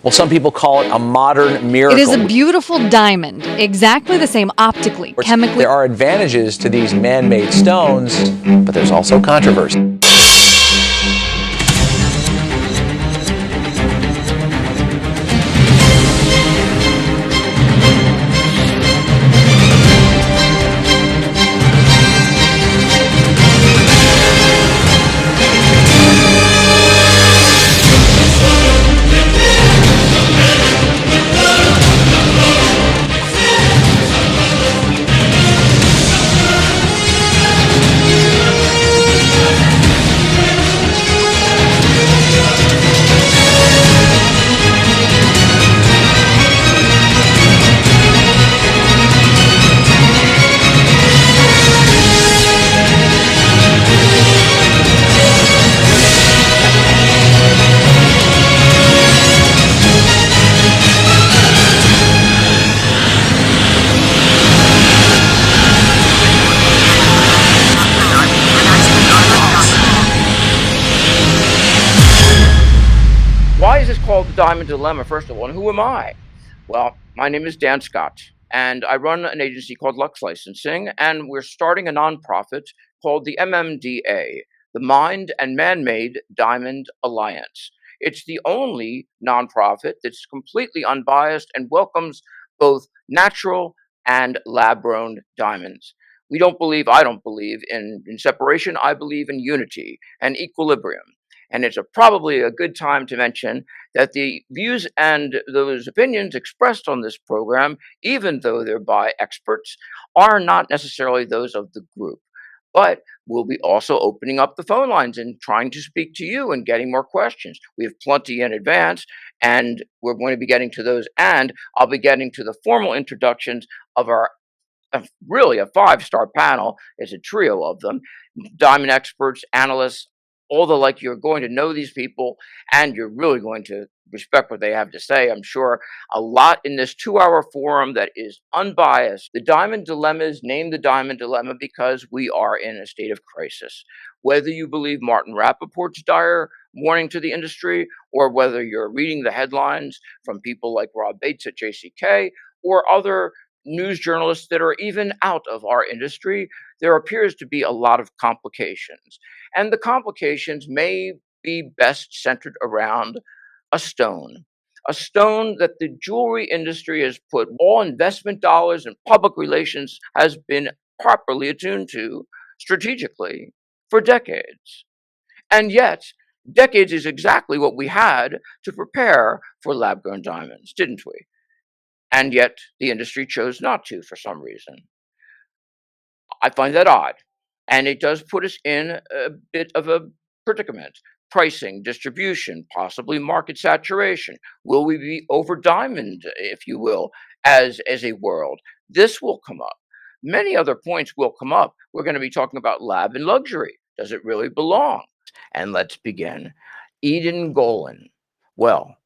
Well, some people call it a modern miracle. It is a beautiful diamond, exactly the same optically, chemically. There are advantages to these man-made stones, but there's also controversy. Why is this called the Diamond Dilemma, first of all, and who am I? Well, my name is Dan Scott, and I run an agency called LuxeLicensing, and we're starting a nonprofit called the MMDA, the Mind and Man-Made Diamond Alliance. It's the only nonprofit that's completely unbiased and welcomes both natural and lab-grown diamonds. I don't believe in separation. I believe in unity and equilibrium. And it's probably a good time to mention that the views and those opinions expressed on this program, even though they're by experts, are not necessarily those of the group. But we'll be also opening up the phone lines and trying to speak to you and getting more questions. We have plenty in advance, and we're going to be getting to those. And I'll be getting to the formal introductions of our really a 5-star panel. It's a trio of them, diamond experts, analysts, all the like. You're going to know these people, and you're really going to respect what they have to say. I'm sure a lot in this 2-hour forum that is unbiased. The Diamond Dilemma is named the Diamond Dilemma because we are in a state of crisis. Whether you believe Martin Rappaport's dire warning to the industry, or whether you're reading the headlines from people like Rob Bates at JCK, or other news journalists that are even out of our industry, there appears to be a lot of complications. And the complications may be best centered around a stone that the jewelry industry has put all investment dollars and public relations has been properly attuned to strategically for decades. And yet, decades is exactly what we had to prepare for lab-grown diamonds, didn't we? And yet, the industry chose not to for some reason. I find that odd. And it does put us in a bit of a predicament. Pricing, distribution, possibly market saturation. Will we be over diamond, if you will, as a world? This will come up. Many other points will come up. We're going to be talking about lab and luxury. Does it really belong? And let's begin. Edahn Golan. Well,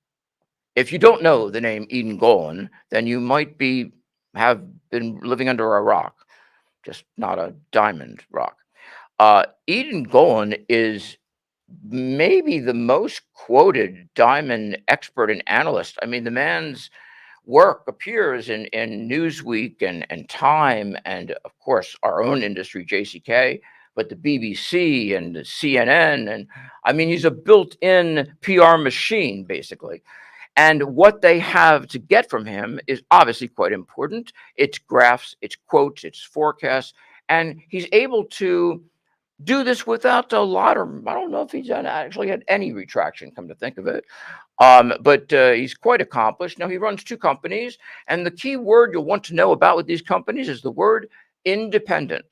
if you don't know the name Edahn Golan, then you might have been living under a rock, just not a diamond rock. Edahn Golan is maybe the most quoted diamond expert and analyst. I mean, the man's work appears in Newsweek and Time, and of course our own industry, JCK, but the BBC and the CNN, and I mean, he's a built-in PR machine, basically. And what they have to get from him is obviously quite important. It's graphs, it's quotes, it's forecasts, and he's able to do this without a lot, or I don't know if he's actually had any retraction, come to think of it. But he's quite accomplished. Now, he runs 2 companies, and the key word you'll want to know about with these companies is the word independent.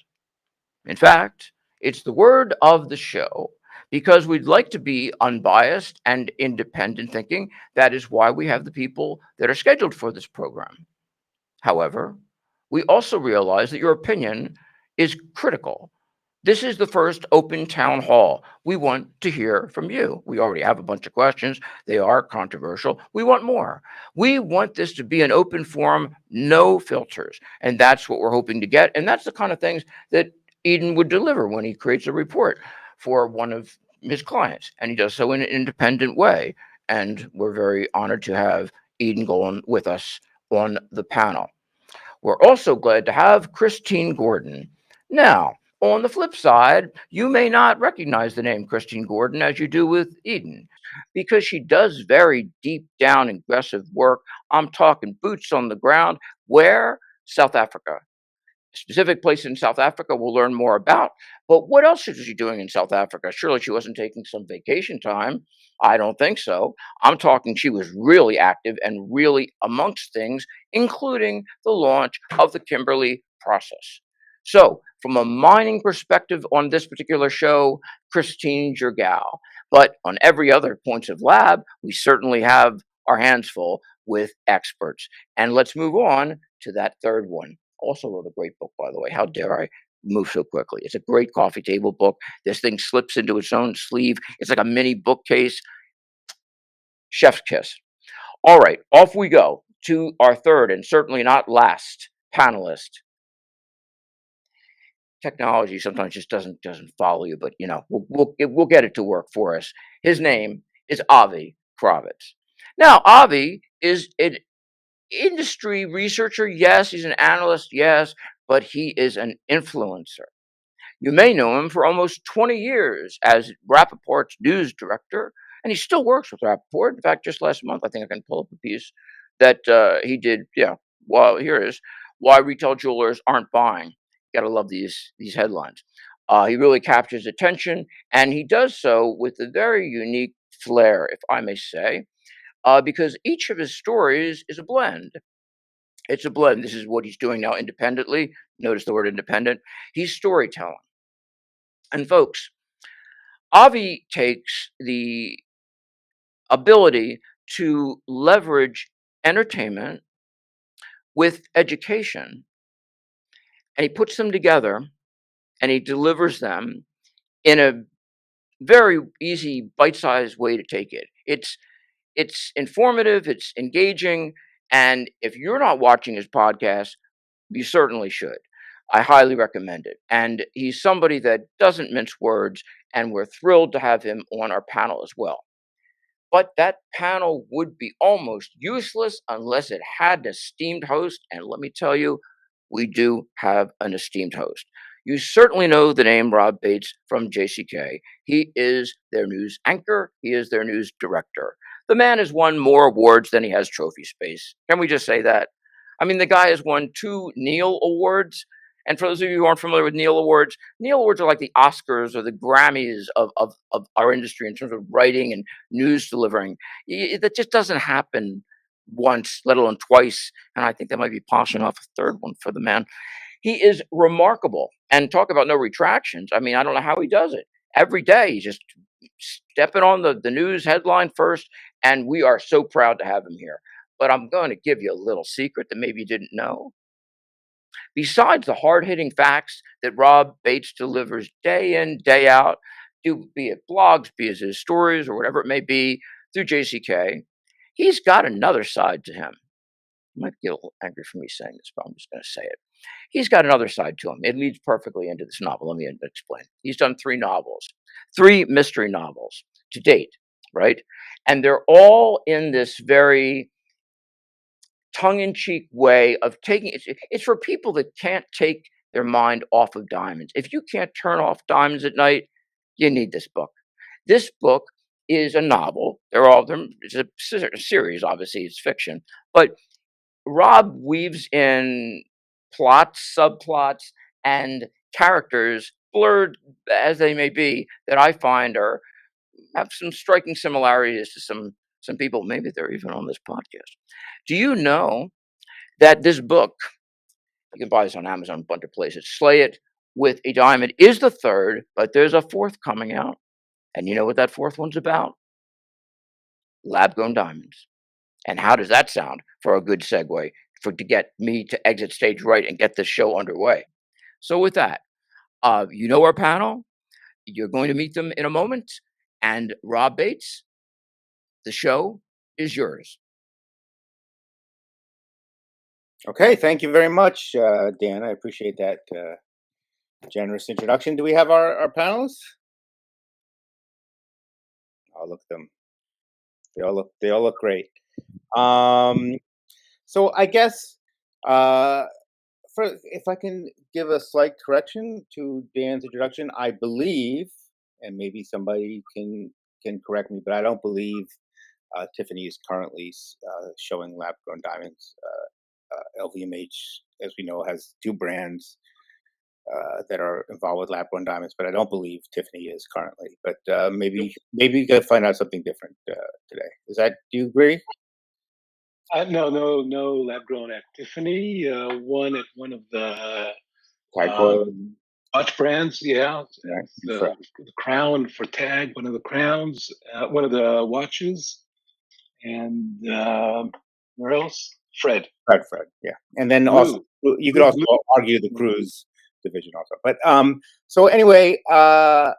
In fact, it's the word of the show, because we'd like to be unbiased and independent thinking. That is why we have the people that are scheduled for this program. However, we also realize that your opinion is critical. This is the first open town hall. We want to hear from you. We already have a bunch of questions. They are controversial. We want more. We want this to be an open forum, no filters. And that's what we're hoping to get. And that's the kind of things that Edahn would deliver when he creates a report for one of his clients. And he does so in an independent way. and we're very honored to have Edahn Golan with us on the panel. We're also glad to have Christine Gordon. Now, on the flip side, you may not recognize the name Christine Gordon as you do with Edahn, because she does very deep down aggressive work. I'm talking boots on the ground. Where? South Africa. Specific place in South Africa we'll learn more about. But what else is she doing in South Africa? Surely she wasn't taking some vacation time. I don't think so. I'm talking she was really active and really amongst things, including the launch of the Kimberley process. So, from a mining perspective on this particular show, Christine's your gal. But on every other points of lab, we certainly have our hands full with experts. And let's move on to that third one. Also wrote a great book, by the way. How dare I move so quickly? It's a great coffee table book. This thing slips into its own sleeve. It's like a mini bookcase. Chef's kiss. All right, off we go to our third and certainly not last panelist. Technology sometimes just doesn't follow you, but we'll get it to work for us. His name is AviKrawitz. Now, Avi is an industry researcher, yes. He's an analyst, yes, but he is an influencer. You may know him for almost 20 years as Rappaport's news director, and he still works with Rappaport. In fact, just last month, I think I can pull up a piece that he did. Yeah, well, here it is. Why retail jewelers aren't buying. Gotta love these headlines. He really captures attention, and he does so with a very unique flair, if I may say, because each of his stories is a blend. It's a blend. This is what he's doing now independently. Notice the word independent. He's storytelling. And folks, Avi takes the ability to leverage entertainment with education, and he puts them together and he delivers them in a very easy, bite-sized way to take it. It's informative, it's engaging, and if you're not watching his podcast, you certainly should. I highly recommend it. And he's somebody that doesn't mince words, and we're thrilled to have him on our panel as well. But that panel would be almost useless unless it had an esteemed host. And let me tell you, we do have an esteemed host. You certainly know the name Rob Bates from JCK. He is their news anchor, he is their news director. The man has won more awards than he has trophy space. Can we just say that? I mean, the guy has won 2 Neil Awards. And for those of you who aren't familiar with Neil Awards are like the Oscars or the Grammys of our industry in terms of writing and news delivering. That just doesn't happen once, let alone twice. And I think that might be polishing off a third one for the man. He is remarkable. And talk about no retractions. I mean, I don't know how he does it. Every day he's just stepping on the news headline first. And we are so proud to have him here. But I'm going to give you a little secret that maybe you didn't know. Besides the hard-hitting facts that Rob Bates delivers day in, day out, be it blogs, be it his stories, or whatever it may be, through JCK, he's got another side to him. You might get a little angry for me saying this, but I'm just going to say it. He's got another side to him. It leads perfectly into this novel. Let me explain. He's done 3 novels, 3 mystery novels to date, right? And they're all in this very tongue-in-cheek way of taking it's for people that can't take their mind off of diamonds. If you can't turn off diamonds at night, you need this book. This book is a novel. They're all them. It's a series, obviously, it's fiction. But Rob weaves in plots, subplots, and characters, blurred as they may be, that I find have some striking similarities to some people. Maybe they're even on this podcast. Do you know that this book, you can buy this on Amazon, a bunch of places, Slay It with a Diamond, is the 3rd, but there's a 4th coming out. And you know what that 4th one's about? Lab-grown diamonds. And how does that sound for a good segue to get me to exit stage right and get this show underway? So with that, you know our panel. You're going to meet them in a moment. And Rob Bates, the show is yours. Okay, thank you very much, Dan. I appreciate that generous introduction. Do we have our panelists? I'll look them They all look great. So I guess if I can give a slight correction to Dan's introduction, I believe, and maybe somebody can correct me, but I don't believe Tiffany is currently showing lab-grown diamonds. LVMH, as we know, has two brands that are involved with lab-grown diamonds, but I don't believe Tiffany is currently. But maybe you can find out something different today. Do you agree? No lab grown at Tiffany. One at one of the watch brands. Yeah, the crown for Tag. One of the crowns. One of the watches. And where else? Fred. Yeah, and then also you could also argue the cruise division also. But so anyway, I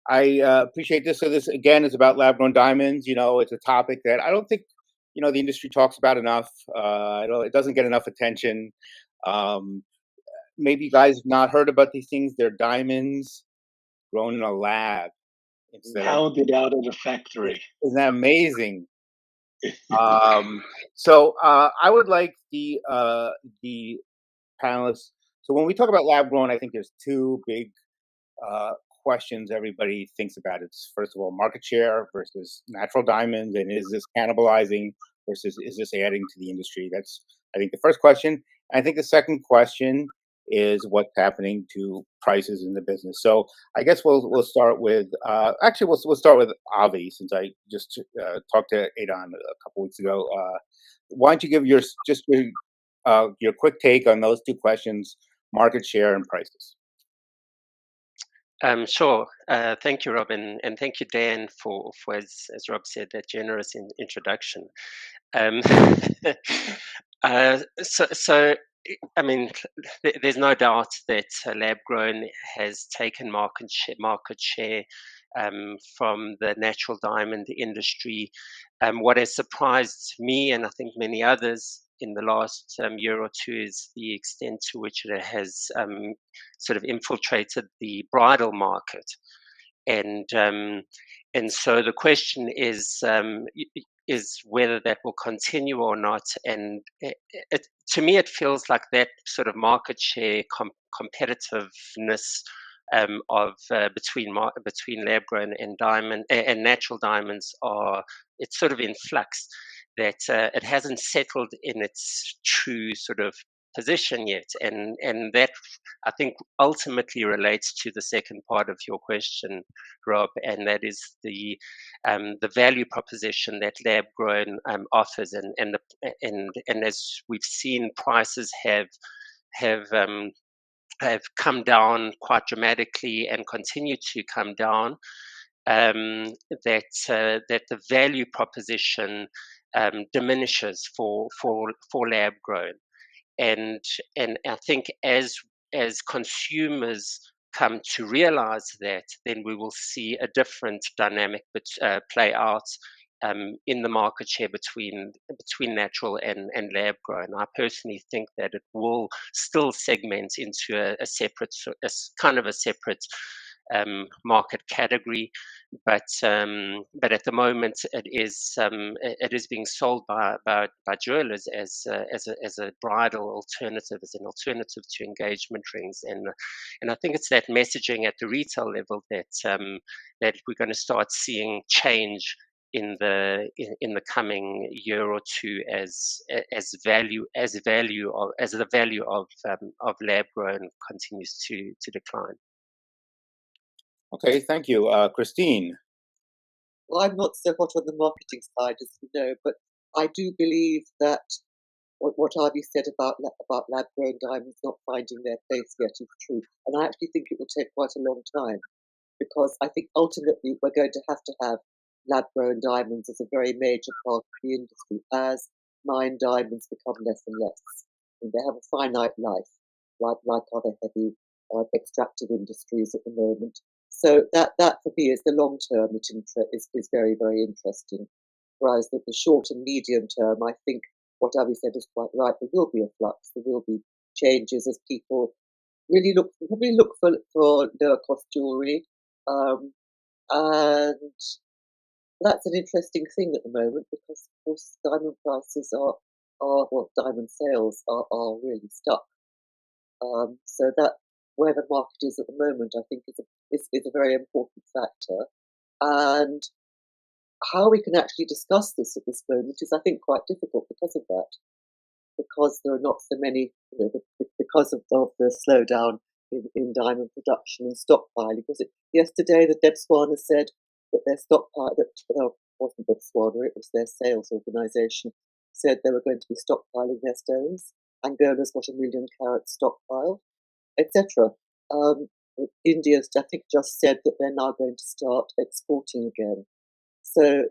appreciate this. So this again is about lab-grown diamonds. It's a topic that I don't think the industry talks about enough. It doesn't get enough attention. Maybe you guys have not heard about these things. They're diamonds grown in a lab instead pounded out of the factory. Isn't that amazing? So I would like the panelists. So when we talk about lab grown, I think there's two big questions everybody thinks about. It's first of all market share versus natural diamonds, and is this cannibalizing versus is this adding to the industry? That's I think the first question. I think the second question is what's happening to prices in the business. So I guess we'll start with we'll start with Avi, since I just talked to Edahn a couple weeks ago. Why don't you give your quick take on those two questions, market share and prices? Sure. Thank you, Robin, and thank you, Dan, for as Rob said, that generous introduction. So I mean, there's no doubt that lab-grown has taken market share from the natural diamond industry. What has surprised me, and I think many others in the last year or two, is the extent to which it has sort of infiltrated the bridal market. And so the question is whether that will continue or not. And to me, it feels like that sort of market share competitiveness of between lab grown and diamond and natural diamonds it's sort of in flux. That it hasn't settled in its true sort of position yet, and that I think ultimately relates to the second part of your question, Rob, and that is the value proposition that lab grown offers, and as we've seen, prices have come down quite dramatically and continue to come down. That the value proposition diminishes for lab grown, and I think as consumers come to realize that, then we will see a different dynamic play out in the market share between natural and lab grown. I personally think that it will still segment into a separate market category, but at the moment it is being sold by jewelers as a bridal alternative, as an alternative to engagement rings, and I think it's that messaging at the retail level that we're going to start seeing change in the coming year or two as the value of lab grown continues to decline. Okay, thank you. Christine. Well, I'm not so hot on the marketing side, as you know, but I do believe that what Avi said about lab-grown diamonds not finding their place yet is true. And I actually think it will take quite a long time, because I think ultimately we're going to have lab-grown diamonds as a very major part of the industry as mined diamonds become less and less. And they have a finite life, like other heavy extractive industries at the moment. So that for me is the long term that is very, very interesting. Whereas the short and medium term, I think what Avi said is quite right. There will be a flux. There will be changes as people really look for lower cost jewelry, and that's an interesting thing at the moment because, of course, diamond prices well, diamond sales are really stuck. So that where the market is at the moment, I think, is a very important factor. And how we can actually discuss this at this moment is, I think, quite difficult because of that. Because there are not so many, because of the slowdown in diamond production and stockpiling. Because yesterday the Debswana said that their stockpile, wasn't Debswana, it was their sales organisation, said they were going to be stockpiling their stones. Angola's got 1 million carats stockpiled, etc. India's, I think, just said that they're now going to start exporting again. So,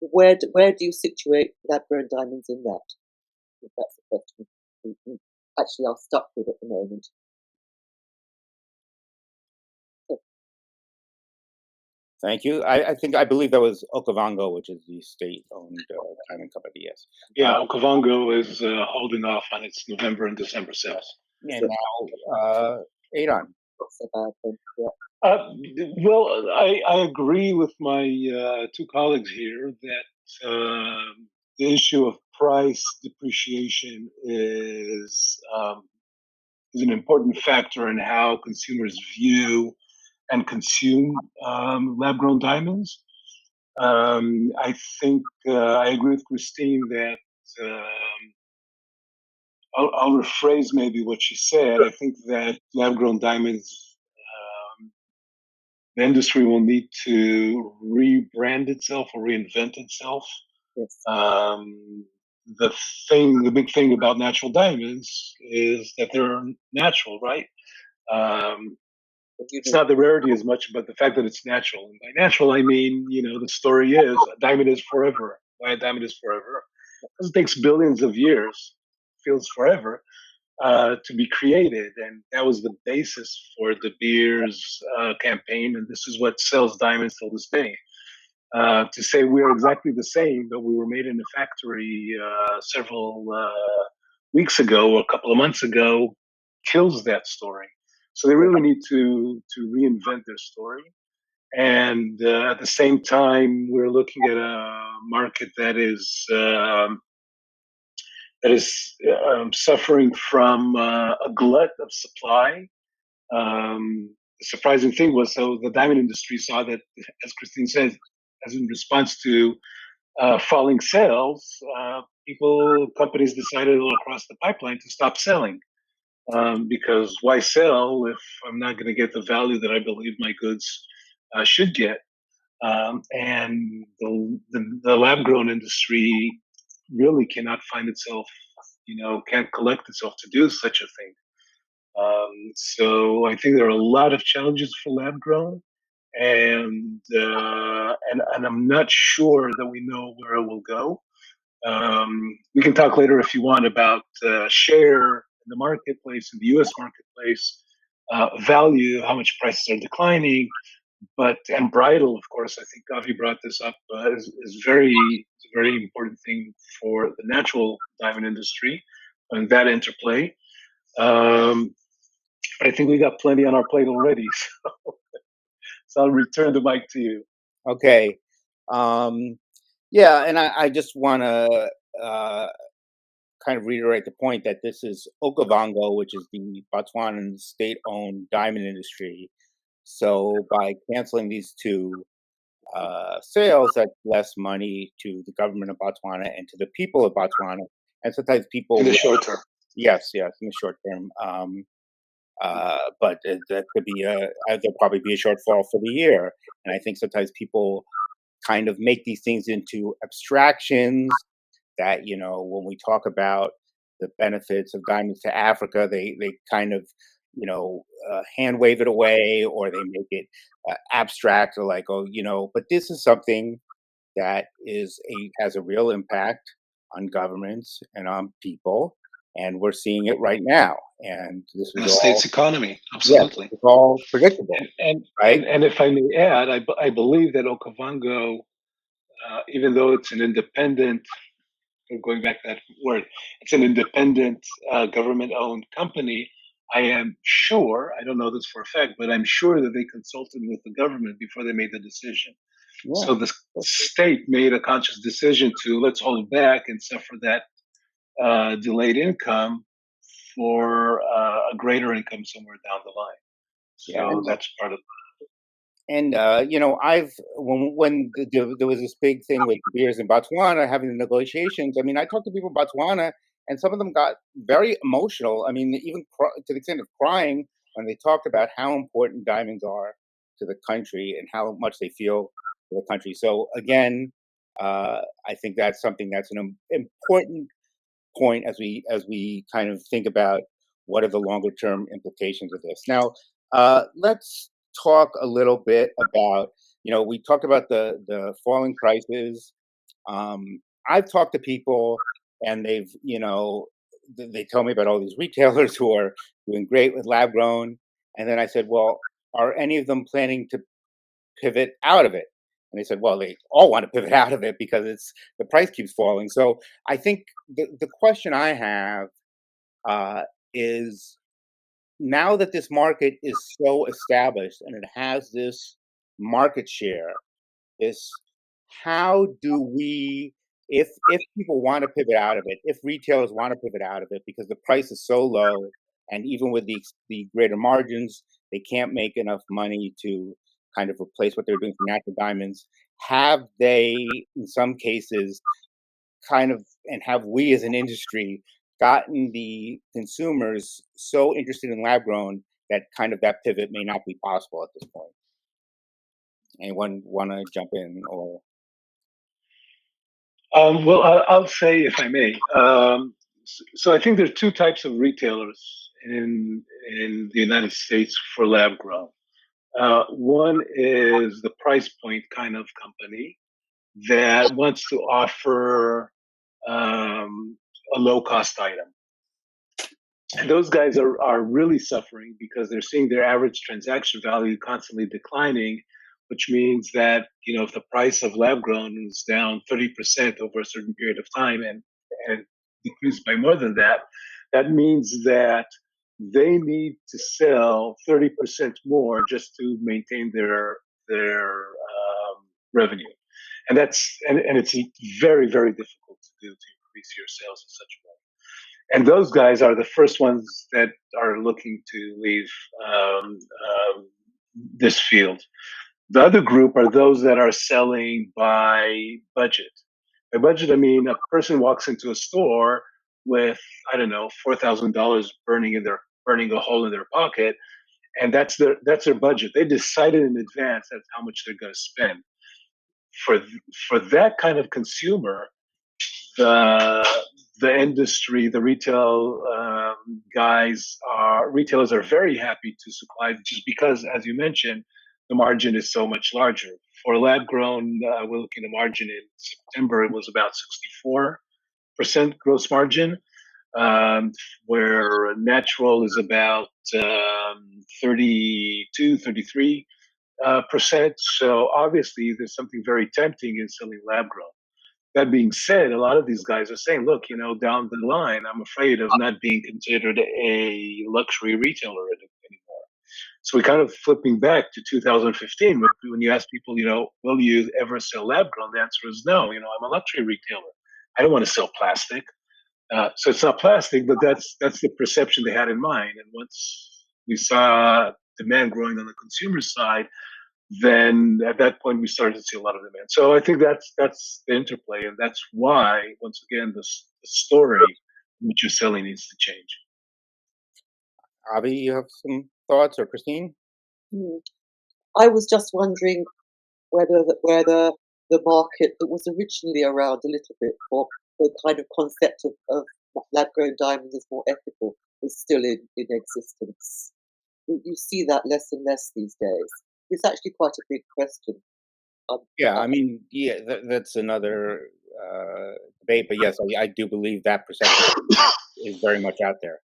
where do you situate lab-grown diamonds in that? If that's the question we actually are stuck with at the moment. Thank you. I believe that was Okavango, which is the state-owned diamond company. Yes. Yeah, Okavango is holding off on its November and December sales. And now, Edahn. Not so bad then. Yeah. Well, I agree with my two colleagues here that the issue of price depreciation is an important factor in how consumers view and consume lab-grown diamonds. I think I agree with Christine that I'll rephrase maybe what she said. I think that lab-grown diamonds, the industry will need to rebrand itself or reinvent itself. Yes. The big thing about natural diamonds is that they're natural, right? It's not the rarity as much, but the fact that it's natural. And by natural, I mean, the story is a diamond is forever. Why a diamond is forever? Because it takes billions of years, feels forever, to be created. And that was the basis for De Beers campaign. And this is what sells diamonds till this day. To say we're exactly the same, but we were made in a factory several weeks ago or a couple of months ago, kills that story. So they really need to reinvent their story. And at the same time, we're looking at a market that is suffering from a glut of supply. The surprising thing was, so the diamond industry saw that, as Christine said, as in response to falling sales, companies decided all across the pipeline to stop selling. Because why sell if I'm not going to get the value that I believe my goods should get? And the lab-grown industry really cannot find itself, can't collect itself to do such a thing. So I think there are a lot of challenges for lab-grown, and I'm not sure that we know where it will go. We can talk later if you want about share in the marketplace, in the U.S. marketplace, value, how much prices are declining, and bridal, of course. I think Avi brought this up, is a very important thing for the natural diamond industry and that interplay. I think we got plenty on our plate already, so I'll return the mic to you. Okay. Yeah, and I just want to kind of reiterate the point that this is Okavango, which is the Botswanan state-owned diamond industry. So by canceling these two sales, that's less money to the government of Botswana and to the people of Botswana. And sometimes people in the short term. Yes, in the short term. But that could be there'll probably be a shortfall for the year. And I think sometimes people kind of make these things into abstractions that, when we talk about the benefits of diamonds to Africa, they kind of, hand wave it away, or they make it abstract, or like, but this is something that has a real impact on governments and on people. And we're seeing it right now. And this is the state's economy, absolutely. Yes, it's all predictable. Right? And if I may add, I believe that Okavango, even though it's an independent, going back to that word, it's an independent government-owned company, I am sure, I don't know this for a fact, but I'm sure that they consulted with the government before they made the decision. Yeah. So the state made a conscious decision to let's hold back and suffer that delayed income for a greater income somewhere down the line. Yeah. So that's part of. And I've there was this big thing with beers in Botswana having the negotiations. I mean, I talked to people in Botswana, and some of them got very emotional. I mean, even to the extent of crying when they talked about how important diamonds are to the country and how much they feel for the country. So again, I think that's something that's an important point as we kind of think about what are the longer term implications of this. Now, let's talk a little bit about, we talked about the falling prices. I've talked to people and they've, they tell me about all these retailers who are doing great with lab grown. And then I said, well, are any of them planning to pivot out of it? And they said, well, they all want to pivot out of it because the price keeps falling. So I think the question I have uh, is, now that this market is so established and it has this market share, is how do we, if people want to pivot out of it, if retailers want to pivot out of it because the price is so low, and even with the greater margins, they can't make enough money to kind of replace what they're doing for natural diamonds. Have they, in some cases, kind of, and have we as an industry gotten the consumers so interested in lab grown that kind of that pivot may not be possible at this point? Anyone want to jump in? Or Well, I'll say, if I may. So I think there are two types of retailers in the United States for lab grown. One is the price point kind of company that wants to offer a low cost item. And those guys are really suffering because they're seeing their average transaction value constantly declining, which means that, if the price of lab grown is down 30% over a certain period of time and decreased by more than that, that means that they need to sell 30% more just to maintain their revenue. And and it's very, very difficult to do, to increase your sales in such a way. And those guys are the first ones that are looking to leave um, um, this field. The other group are those that are selling by budget. By budget, I mean a person walks into a store with, I don't know, $4,000 burning a hole in their pocket, and that's their budget. They decided in advance that's how much they're going to spend. For for that kind of consumer, the the industry, the retail retailers are very happy to supply, just because, as you mentioned, the margin is so much larger. For lab grown, we're looking at a margin in September. It was about 64% gross margin, um, where natural is about 32, 33%. So obviously, there's something very tempting in selling lab grown. That being said, a lot of these guys are saying, look, down the line, I'm afraid of not being considered a luxury retailer anymore. So we're kind of flipping back to 2015 when you ask people, will you ever sell lab grown? The answer is no. I'm a luxury retailer. I don't want to sell plastic. So it's not plastic, but that's the perception they had in mind. And once we saw demand growing on the consumer side, then at that point we started to see a lot of demand. So I think that's the interplay, and that's why, once again, the story which you're selling needs to change. Avi, you have some thoughts, or Christine? Hmm. I was just wondering whether the market that was originally around a little bit for the kind of concept of lab grown diamonds as more ethical is still in existence. You see that less and less these days. It's actually quite a big question. Yeah, I mean, yeah, that's another debate. But yes, I do believe that perception is very much out there.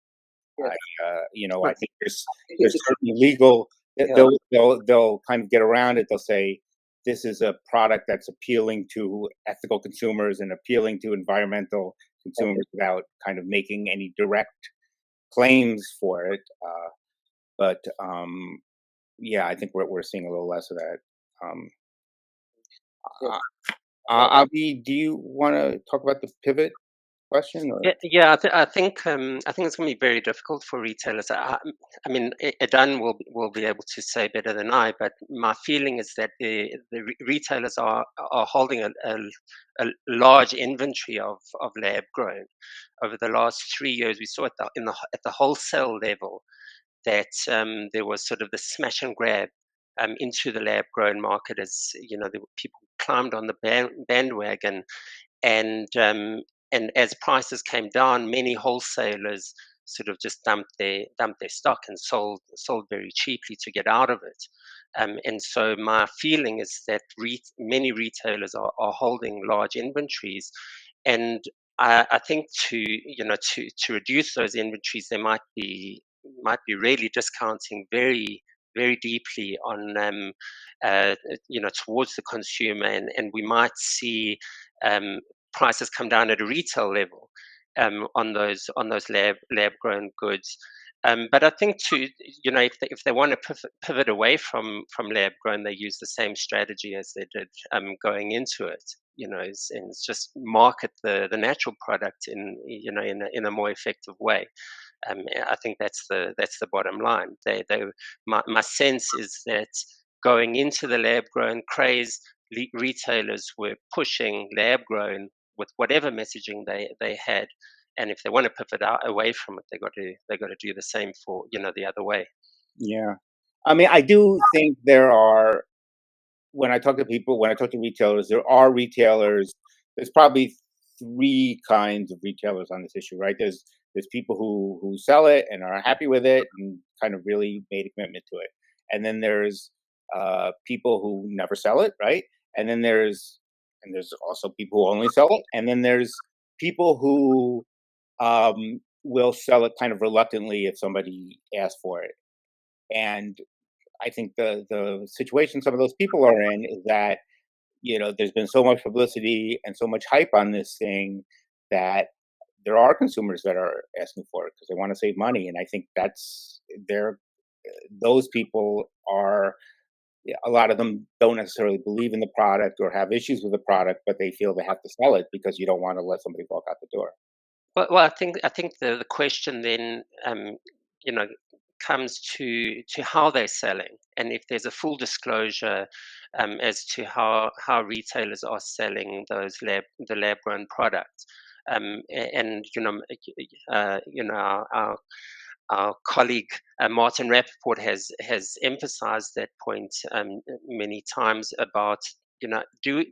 Yes. I think there's It's certain legal. Yeah. They'll kind of get around it. They'll say this is a product that's appealing to ethical consumers and appealing to environmental consumers without kind of making any direct claims for it, but yeah, I think we're seeing a little less of that. Um, Yeah. Avi, do you want to talk about the pivot question? Or? Yeah. I think it's going to be very difficult for retailers. I mean, Edahn will be able to say better than I, but my feeling is that the retailers are holding a large inventory of lab grown. Over the last 3 years, we saw at the wholesale level that there was sort of the smash and grab into the lab grown market, as you know, people climbed on the bandwagon, and as prices came down, many wholesalers sort of just dumped their stock and sold very cheaply to get out of it. And so my feeling is that many retailers are holding large inventories, and I think to reduce those inventories, they might be really discounting very deeply on towards the consumer, and we might see prices come down at a retail level on those lab grown goods. But I think if they want to pivot away from lab grown, they use the same strategy as they did going into it. And it's just market the natural product in a more effective way. I think that's the bottom line. My sense is that going into the lab grown craze, retailers were pushing lab grown with whatever messaging they had, and if they want to pivot away from it, they got to do the same for the other way. Yeah, I mean, I do think there are. When I talk to people, when I talk to retailers, there are retailers. There's probably three kinds of retailers on this issue, right? There's people who sell it and are happy with it and kind of really made a commitment to it, and then there's people who never sell it, right? And then there's also people who only sell it, and then there's people who will sell it kind of reluctantly if somebody asks for it. And I think the situation some of those people are in is that there's been so much publicity and so much hype on this thing that there are consumers that are asking for it because they want to save money, and I think those people are. A lot of them don't necessarily believe in the product or have issues with the product, but they feel they have to sell it because you don't want to let somebody walk out the door. Well, I think the question then comes to how they're selling, and if there's a full disclosure as to how retailers are selling the lab grown products. And our colleague Martin Rappaport has emphasized that point many times about do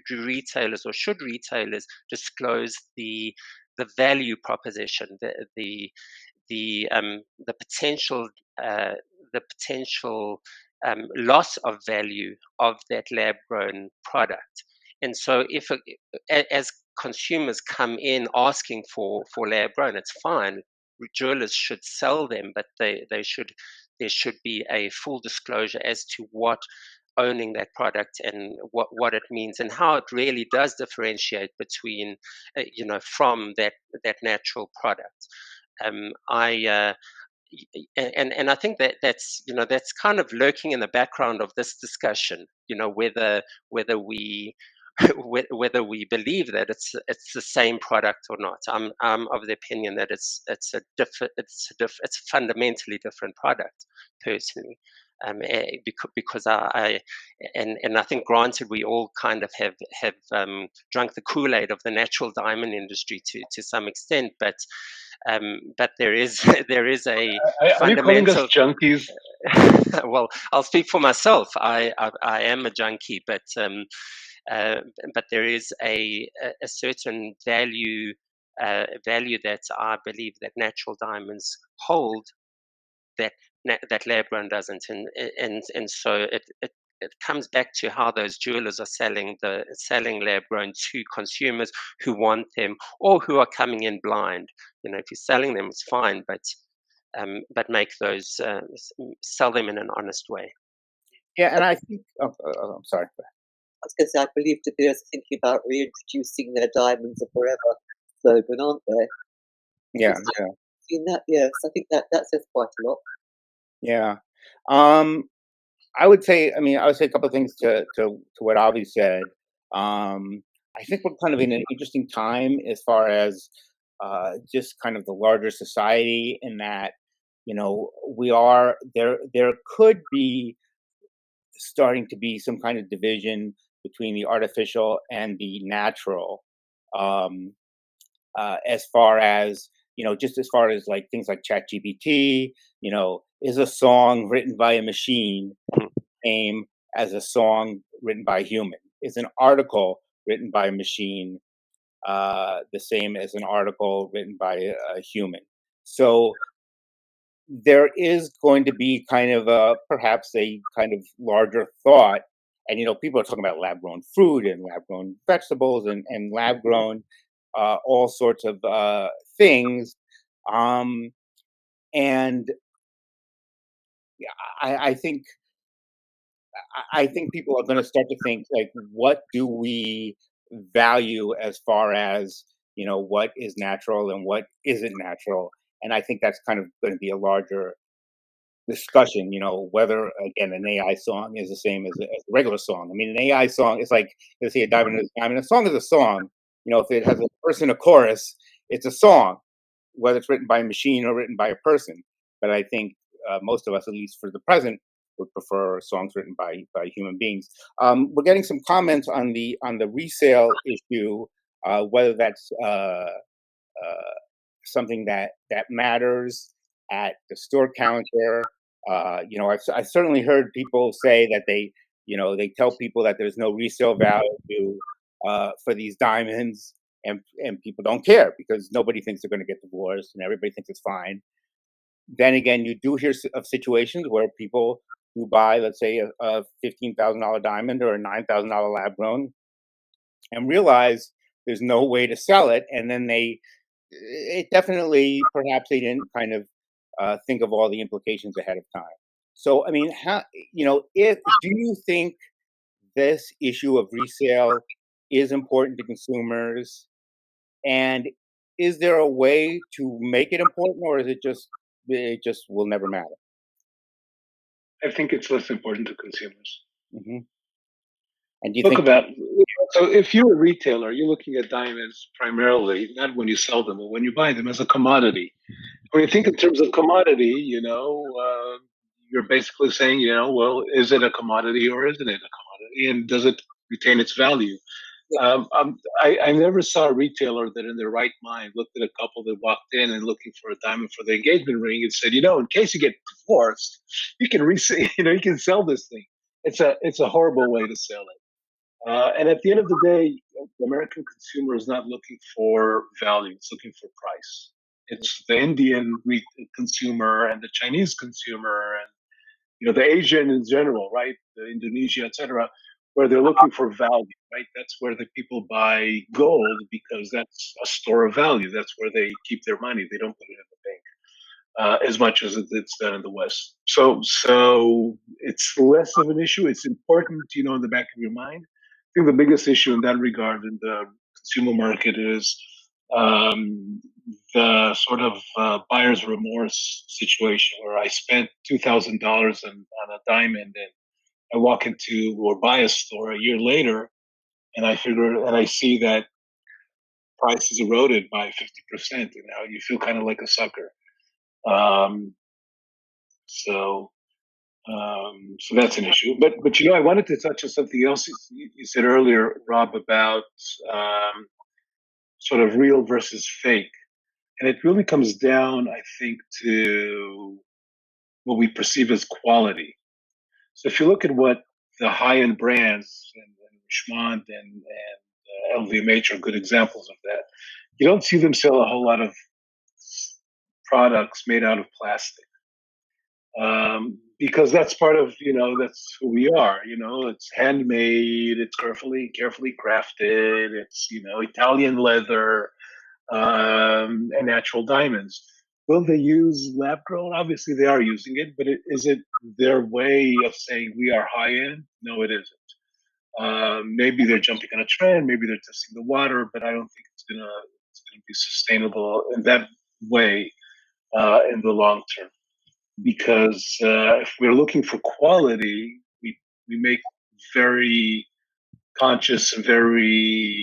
retailers, or should retailers disclose the value proposition, the potential loss of value of that lab grown product. And so if as consumers come in asking for lab grown, it's fine. Jewelers should sell them, but there should be a full disclosure as to what owning that product and what it means, and how it really does differentiate between from that natural product. I think that's kind of lurking in the background of this discussion. Whether we whether we believe that it's the same product or not. I'm of the opinion that it's a fundamentally different product, personally. Because I think, granted, we all kind of have drunk the Kool-Aid of the natural diamond industry to some extent, but there is a Are you calling us junkies? Well, I'll speak for myself. I am a junkie, but there is a certain value that I believe that natural diamonds hold that lab grown doesn't, and so it comes back to how those jewelers are selling lab grown to consumers who want them or who are coming in blind. If you're selling them, it's fine, but make those sell them in an honest way. Yeah, and I think I'm sorry. I was going to say, I believe De Beers thinking about reintroducing their diamonds are forever slogan, aren't they? Yeah. In that, yes, I think that says quite a lot. Yeah. Um, I would say, I would say a couple of things to what Avi said. I think we're kind of in an interesting time as far as just kind of the larger society, in that, we are there. There could be starting to be some kind of division between the artificial and the natural, um, as far as, just as far as like things like ChatGPT. Is a song written by a machine same as a song written by a human? Is an article written by a machine the same as an article written by a human? So there is going to be kind of perhaps a kind of larger thought. And people are talking about lab grown fruit and lab grown vegetables and lab grown all sorts of things. Um, and yeah, I think people are going to start to think, like, what do we value as far as, what is natural and what isn't natural? And I think that's kind of going to be a larger discussion, whether, again, an AI song is the same as a regular song. I mean, an AI song is like, let's say, a diamond is a diamond. A song is a song. If it has a verse and a chorus, it's a song, whether it's written by a machine or written by a person. But I think most of us, at least for the present, would prefer songs written by human beings. We're getting some comments on the resale issue, whether that's something that matters at the store counter. I've certainly heard people say that they tell people that there's no resale value for these diamonds, and people don't care because nobody thinks they're going to get divorced and everybody thinks it's fine. Then again, you do hear of situations where people who buy, let's say, a $15,000 diamond or a $9,000 lab grown, and realize there's no way to sell it, and then it definitely, perhaps they didn't kind of think of all the implications ahead of time. So, I mean, how, if do you think this issue of resale is important to consumers, and is there a way to make it important, or is it just will never matter? I think it's less important to consumers. Hmm. And do you Look think? about so if you're a retailer, you're looking at diamonds primarily, not when you sell them, but when you buy them as a commodity. When you think in terms of commodity, you're basically saying, well, is it a commodity or isn't it a commodity, and does it retain its value? I never saw a retailer that, in their right mind, looked at a couple that walked in and looking for a diamond for the engagement ring and said, in case you get divorced, you can resell, you can sell this thing. It's a horrible way to sell it. And at the end of the day, the American consumer is not looking for value; it's looking for price. It's the Indian consumer and the Chinese consumer, and the Asian in general, right? The Indonesia, etc., where they're looking for value, right? That's where the people buy gold, because that's a store of value. That's where they keep their money. They don't put it in the bank as much as it's done in the West. So it's less of an issue. It's important, in the back of your mind. I think the biggest issue in that regard in the consumer market is the sort of buyer's remorse situation, where I spent $2,000 on a diamond, and I walk into or buy a store a year later, and I see that price is eroded by 50%, and now you feel kind of like a sucker. Um, so so that's an issue. But I wanted to touch on something else you said earlier, Rob, about sort of real versus fake, and it really comes down, I think, to what we perceive as quality. So if you look at what the high-end brands and Richemont and LVMH are good examples of that, you don't see them sell a whole lot of products made out of plastic. Because that's part of, that's who we are. It's handmade, it's carefully crafted, it's Italian leather, and natural diamonds. Will they use lab grown? Obviously they are using it, but is it their way of saying we are high end? No, it isn't. Maybe they're jumping on a trend, maybe they're testing the water, but I don't think it's gonna be sustainable in that way in the long term. Because if we're looking for quality, we make very conscious and very,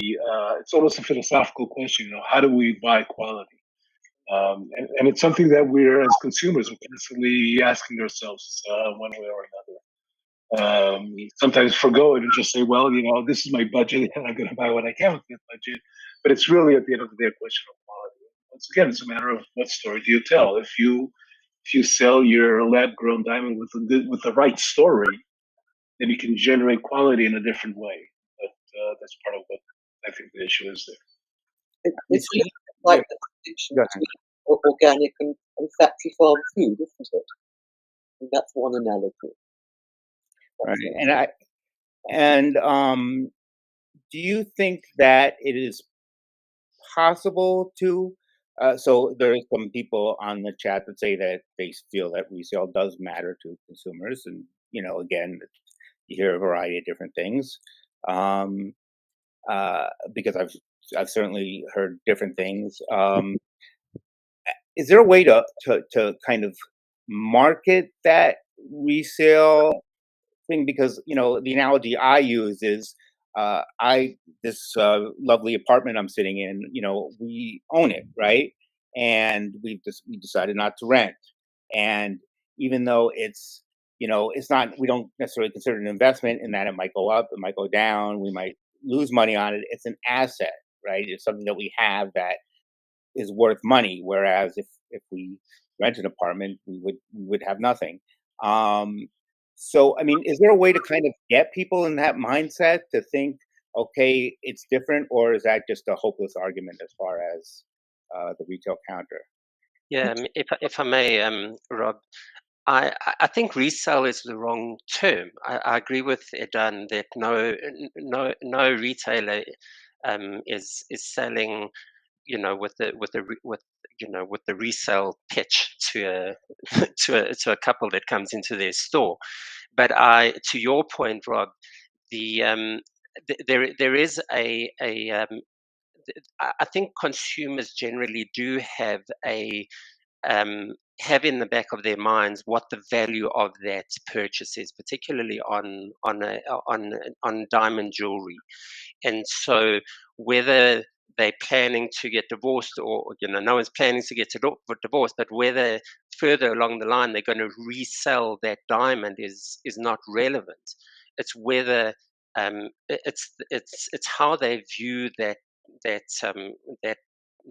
it's almost a philosophical question, how do we buy quality? And it's something that we're, as consumers, we're constantly asking ourselves one way or another. Sometimes forgo it and just say, well, this is my budget and I'm going to buy what I can with that budget. But it's really, at the end of the day, a question of quality. Once again, it's a matter of what story do you tell. If you sell your lab-grown diamond with the right story, then you can generate quality in a different way. But that's part of what I think the issue is there. It's really like the distinction between organic and factory farm food, isn't it? And that's one analogy. Right. And do you think that it is possible to? So there are some people on the chat that say that they feel that resale does matter to consumers, and again, you hear a variety of different things. Because I've certainly heard different things. Is there a way to kind of market that resale thing? Because the analogy I use is this lovely apartment I'm sitting in, we own it, right? And we decided not to rent. And even though it's not, we don't necessarily consider it an investment in that it might go up, it might go down, we might lose money on it. It's an asset, right? It's something that we have that is worth money. Whereas if we rent an apartment, we would have nothing. So, I mean, is there a way to kind of get people in that mindset to think, okay, it's different, or is that just a hopeless argument as far as the retail counter? Yeah, if I may, Rob, I think resale is the wrong term. I agree with Edahn that no retailer is selling, with the resale pitch to a to a couple that comes into their store. But to your point, Rob, there is I think consumers generally do have have in the back of their minds what the value of that purchase is, particularly on diamond jewelry. And so whether they're planning to get divorced, or no one's planning to get divorced, but whether further along the line they're going to resell that diamond is not relevant. It's whether it's how they view that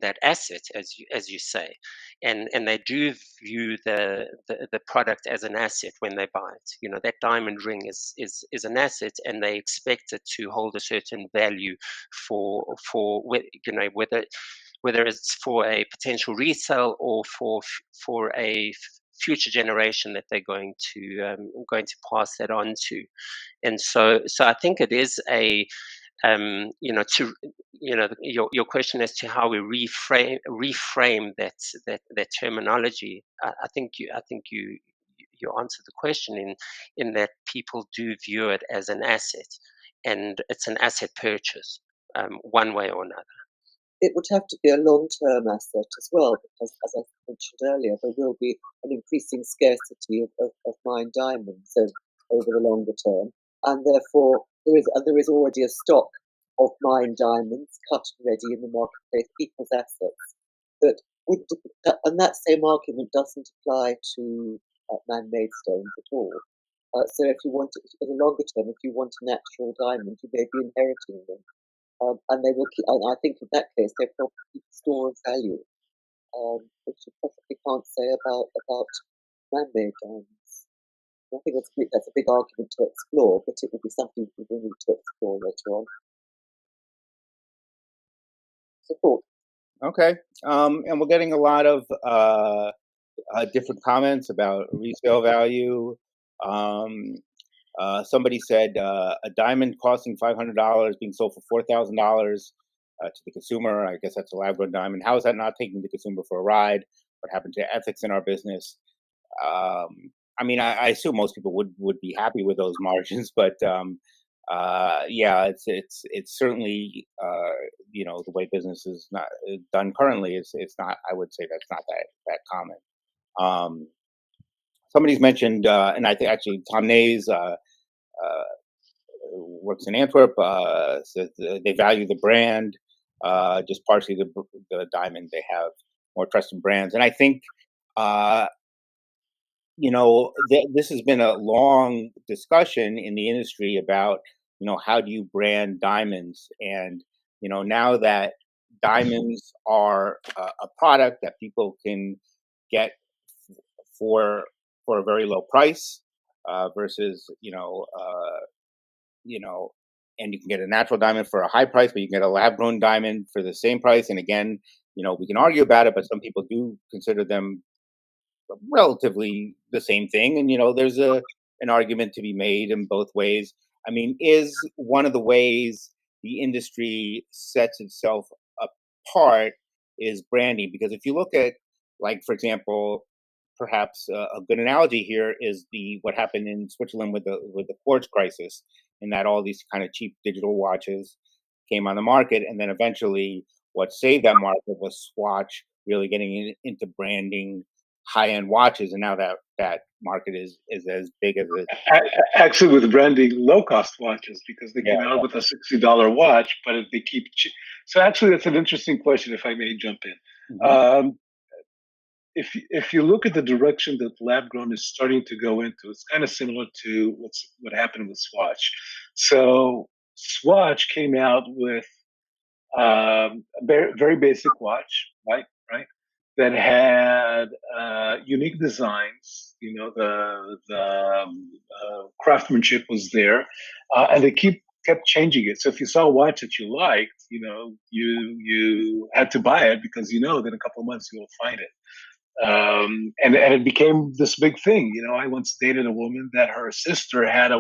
that asset, as you say, and they do view the product as an asset when they buy it. That diamond ring is an asset, and they expect it to hold a certain value for whether it's for a potential resale or for a future generation that they're going to pass that on to. And so I think it is a your question as to how we reframe that terminology. I think you answered the question in that people do view it as an asset, and it's an asset purchase, one way or another. It would have to be a long-term asset as well, because, as I mentioned earlier, there will be an increasing scarcity of mined diamonds over the longer term, and therefore there is already a stock of mined diamonds cut and ready in the marketplace, people's assets. And that same argument doesn't apply to man-made stones at all. So if you want, in the longer term, if you want a natural diamond, you may be inheriting them. And they will keep, and I think in that case they probably keep a store of value, which you possibly can't say about man-made diamonds. I think that's a big argument to explore, but it will be something we will need to explore later on. Support. Okay, and we're getting a lot of different comments about resale value. Somebody said a diamond costing $500 being sold for $4,000 to the consumer. I guess that's a lab-grown diamond. How is that not taking the consumer for a ride? What happened to ethics in our business? I mean, I assume most people would be happy with those margins, but yeah, it's certainly the way business is not done currently. It's not. I would say that's not that common. Um, Somebody's mentioned, and I think actually Tom Nays works in Antwerp. Says they value the brand, just partially the diamond. They have more trusted brands, and I think uh, this has been a long discussion in the industry about how do you brand diamonds, and now that diamonds are a product that people can get for a very low price versus you know, and you can get a natural diamond for a high price, but you can get a lab grown diamond for the same price. And again, we can argue about it, but some people do consider them relatively the same thing. And there's an argument to be made in both ways. I mean, is one of the ways the industry sets itself apart is branding? Because if you look at, like, for example, perhaps a good analogy here is the what happened in Switzerland with the quartz crisis, in that all these kind of cheap digital watches came on the market, and then eventually what saved that market was Swatch really getting into branding high-end watches, and now that market is as big as it. Actually, with branding low cost watches, because they Yeah. came out with a $60 watch, but they keep. So actually, that's an interesting question. If I may jump in, Mhm. If you look at the direction that lab grown is starting to go into, it's kind of similar to what happened with Swatch. So Swatch came out with a very, very basic watch, right, that had unique designs. The craftsmanship was there, and they kept changing it. So if you saw a watch that you liked, you had to buy it because that in a couple of months you will find it. And it became this big thing. I once dated a woman that her sister had a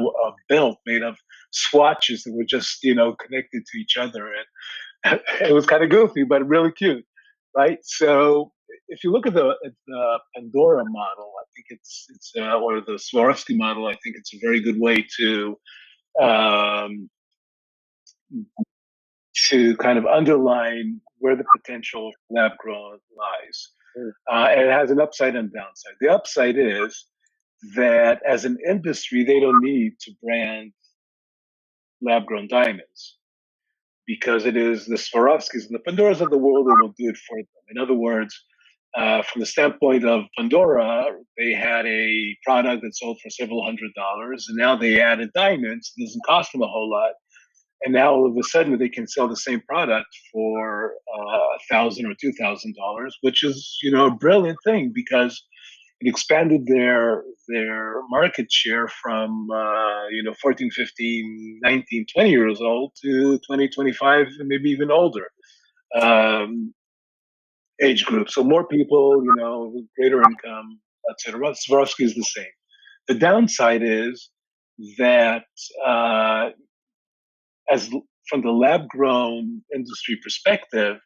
belt made of swatches that were just connected to each other, and it was kind of goofy but really cute, right? So if you look at the Pandora model, I think it's or the Swarovski model, I think it's a very good way um, to kind of underline where the potential of lab grown lies. And it has an upside and downside. The upside is that as an industry, they don't need to brand lab grown diamonds because it is the Swarovskis and the Pandoras of the world that will do it for them. In other words, from the standpoint of Pandora, they had a product that sold for several $100s, and now they added diamonds. It doesn't cost them a whole lot. And now all of a sudden they can sell the same product for $1,000 or $2,000, which is a brilliant thing because it expanded their market share from 14, 15, 19, 20 years old to 20, 25, and maybe even older age group. So more people, with greater income, etc. Swarovski is the same. The downside is that as from the lab grown industry perspective,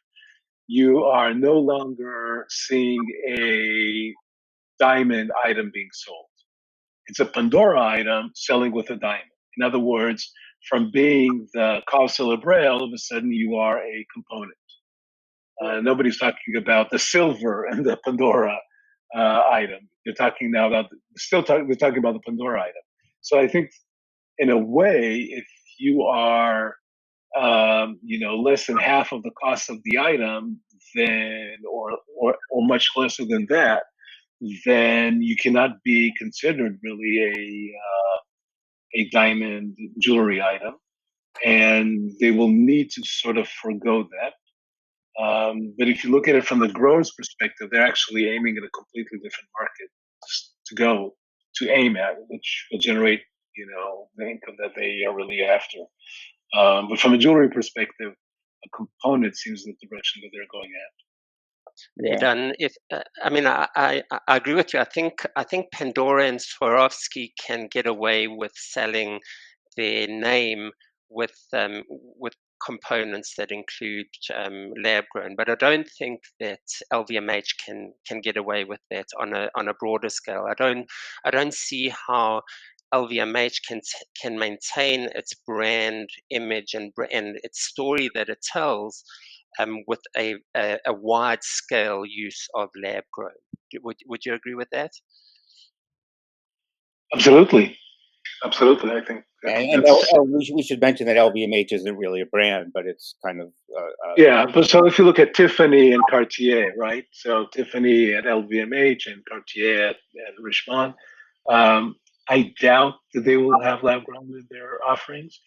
you are no longer seeing a diamond item being sold. It's a Pandora item selling with a diamond. In other words, from being the cause celebre, all of a sudden you are a component. Nobody's talking about the silver and the Pandora item. They're talking now about we're talking about the Pandora item. So I think, in a way, if you are less than half of the cost of the item, then or much lesser than that, then you cannot be considered really a diamond jewelry item, and they will need to sort of forego that. But if you look at it from the grower's perspective, they're actually aiming at a completely different market to aim at, which will generate the income that they are really after. But from a jewelry perspective, a component seems the direction that they're going at. Yeah. Edahn, if I agree with you. I think Pandora and Swarovski can get away with selling their name with components that include lab grown, but I don't think that LVMH can get away with that on a broader scale. I don't see how LVMH can maintain its brand image and its story that it tells with a wide scale use of lab grown. Would you agree with that? Absolutely, absolutely. I think And that's we should mention that LVMH isn't really a brand, but it's kind of yeah. But so if you look at Tiffany and Cartier, right? So Tiffany at LVMH and Cartier at Richemont. Um, I doubt that they will have lab grown in their offerings.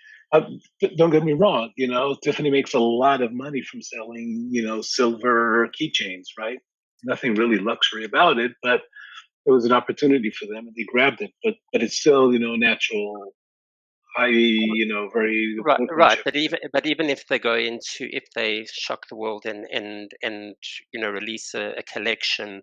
Don't get me wrong. Tiffany makes a lot of money from selling, silver keychains, right? Nothing really luxury about it, but it was an opportunity for them, and they grabbed it. But it's still, natural, high, very Right, right. workmanship. But even if if they shock the world and release a collection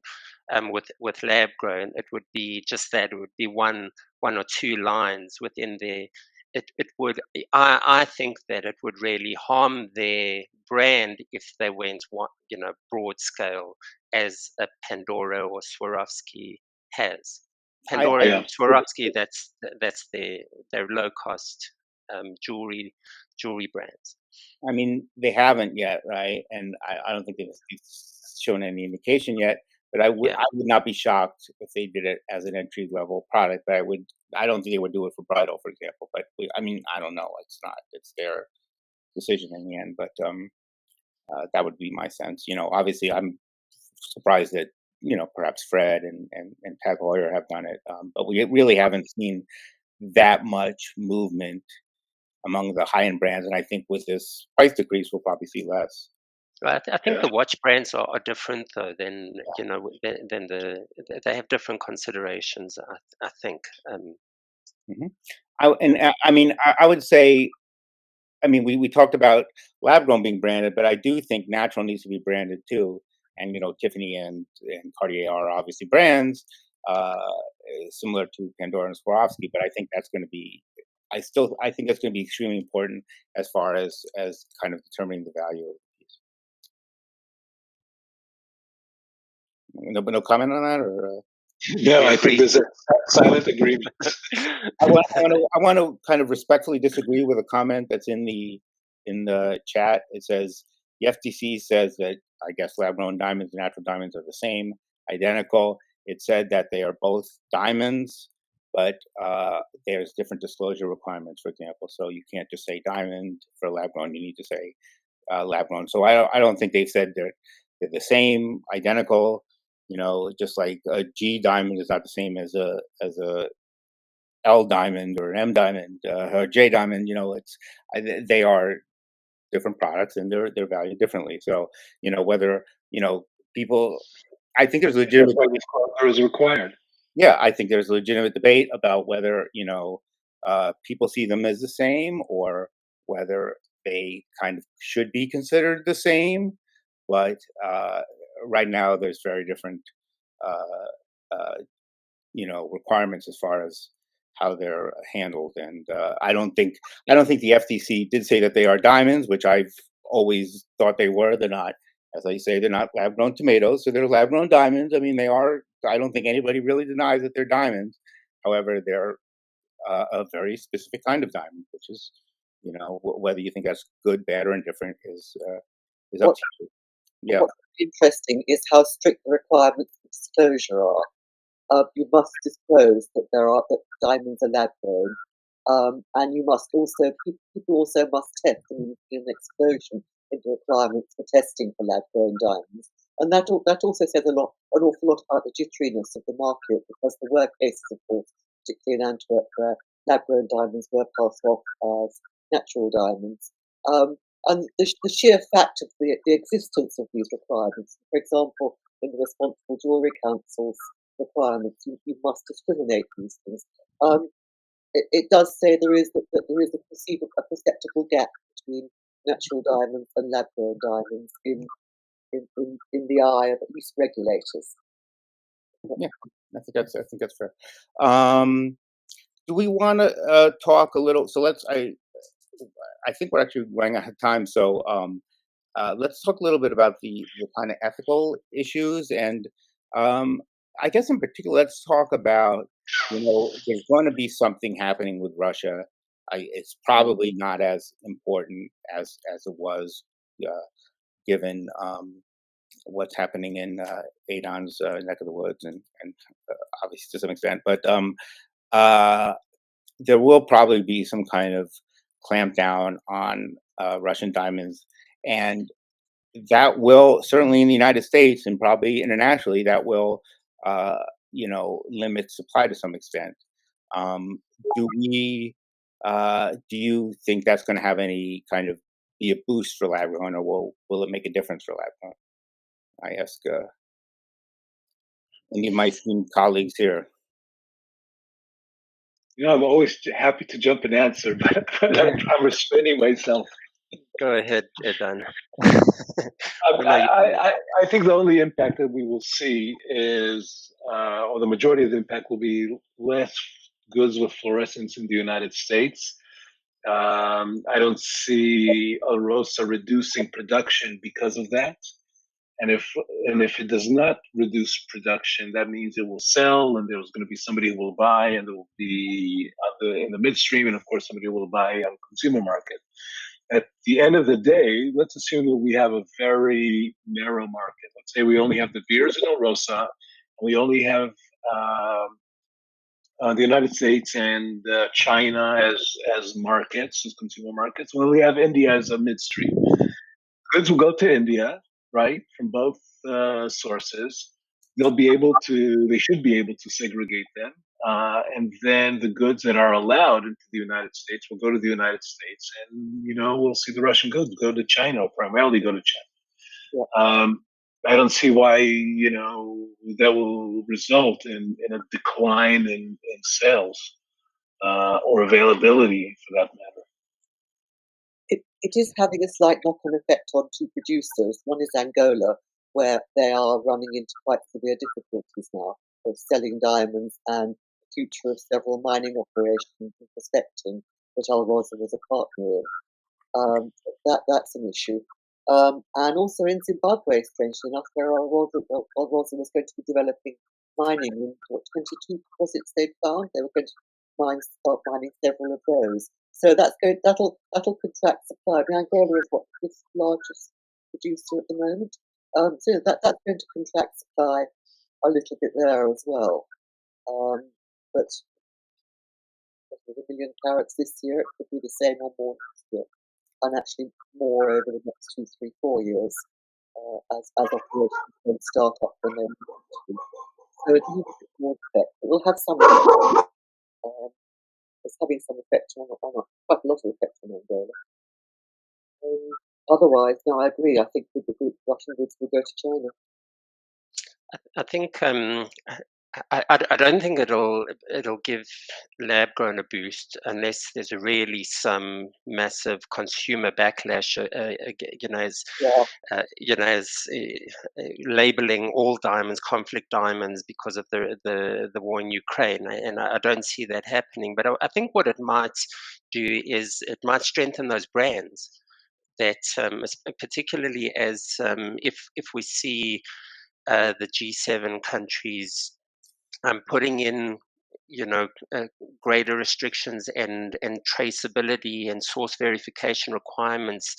with lab grown, it would be just that. It would be one or two lines within there. It would. I think that it would really harm their brand if they went broad scale as a Pandora or Swarovski has. Pandora I and Yeah. Swarovski, that's their low cost jewelry brands. I mean, they haven't yet, right? And I don't think they've shown any indication yet. But Yeah, I would not be shocked if they did it as an entry level product. But I don't think they would do it for bridal, for example. But I mean, I don't know. It's their decision in the end. But that would be my sense. Obviously, I'm surprised that perhaps Fred and Tag Heuer have done it, but we really haven't seen that much movement among the high end brands. And I think with this price decrease, we'll probably see less. right. I think Yeah. the watch brands are different though than they have different considerations. I think. Hmm. I mean, I would say, I mean, we talked about lab grown being branded, but I do think natural needs to be branded too. And Tiffany and Cartier are obviously brands, uh, similar to Pandora and Swarovski. But I think that's going to be, I think that's going to be extremely important as far as kind of determining the value of the piece. No comment on that, or No, We I think agree. there's a silent agreement. I want to kind of respectfully disagree with a comment that's in the chat. It says the FTC says that, I guess, lab grown diamonds and natural diamonds are the same, identical. It said that they are both diamonds, but there's different disclosure requirements, for example. So you can't just say diamond for lab grown. You need to say lab grown. So I don't think they've said they're the same, identical. Just like a G diamond is not the same as a L diamond or an M diamond or J diamond. They are different products and they're valued differently. So whether people, I think there's That's legitimate. why this color is required. Yeah, I think there's a legitimate debate about whether people see them as the same or whether they kind of should be considered the same. But right now, there's very different uh, requirements as far as how they're handled. And I don't think the FTC did say that they are diamonds, which I've always thought they were. They're not, as I say, they're not lab grown tomatoes, so they're lab grown diamonds. I mean, they are. I don't think anybody really denies that they're diamonds. However, they're a very specific kind of diamond, which is, whether you think that's good, bad, or indifferent is up What, to you. Yeah. what's interesting is how strict the requirements for disclosure are. You must disclose that diamonds are lab grown, and you must also people also must test in an explosion into requirements for testing for lab grown diamonds, and that also says an awful lot about the jitteriness of the market, because there were cases, of course, particularly in Antwerp, where lab grown diamonds were passed off as natural diamonds. And the sheer fact of the existence of these requirements, for example, in the Responsible Jewellery Council's requirements, you must discriminate these things. It does say that there is a perceptible gap between natural diamonds and lab grown diamonds in the eye of at least regulators. Yeah, I think that's fair. Do we want to talk a little? So I think we're actually running out of time. So let's talk a little bit about the kind of ethical issues. And I guess in particular, let's talk about, there's going to be something happening with Russia. It's probably not as important as it was, uh, given what's happening in Edahn's neck of the woods, and obviously to some extent. But uh, there will probably be some kind of clampdown on Russian diamonds, and that will certainly in the United States and probably internationally that will uh, limit supply to some extent. Um, do we? Do you think that's going to have any kind of be a boost for lab grown, or will it make a difference for lab grown? I ask any of my esteemed colleagues here. I'm always happy to jump and answer, but I'm restraining myself. Go ahead, Edahn. I think the only impact that we will see is, or the majority of the impact will be less goods with fluorescence in the United States. I don't see Alrosa reducing production because of that. And if it does not reduce production, that means it will sell, and there's going to be somebody who will buy, and there will be in the midstream, and of course somebody will buy on the consumer market. At the end of the day, let's assume that we have a very narrow market. Let's say we only have the beers in Alrosa, and we only have the United States and China as markets, as consumer markets. Well, we have India as a midstream. Goods will go to India, right, from both sources. They should be able to segregate them. And then the goods that are allowed into the United States will go to the United States. And, we'll see the Russian goods go to China, or primarily go to China. Yeah. I don't see why, that will result in a decline in sales or availability for that matter. It is having a slight knock-on effect on two producers. One is Angola, where they are running into quite severe difficulties now of selling diamonds, and the future of several mining operations and prospecting that Alrosa was a partner in. That's an issue. And also in Zimbabwe, strangely enough, where Alrosa was going to be developing mining in 22 deposits they'd found. They were going to start mining several of those. So that'll contract supply. Angola is the fifth largest producer at the moment. So that's going to contract supply a little bit there as well. But with 1 million carats this year, it could be the same or more next year, and actually more over the next 2, 3, 4 years as operations don't start up when they want to. So it will have more effect. It will have some effect. It's having some effect on quite a lot of effect on Angola. Otherwise, no, I agree. I think the Russian goods will go to China. I think I don't think it'll give lab grown a boost unless there's really some massive consumer backlash. As labeling all diamonds conflict diamonds because of the war in Ukraine, and I don't see that happening. But I think what it might do is it might strengthen those brands. That particularly as if we see the G7 countries putting in, greater restrictions and traceability and source verification requirements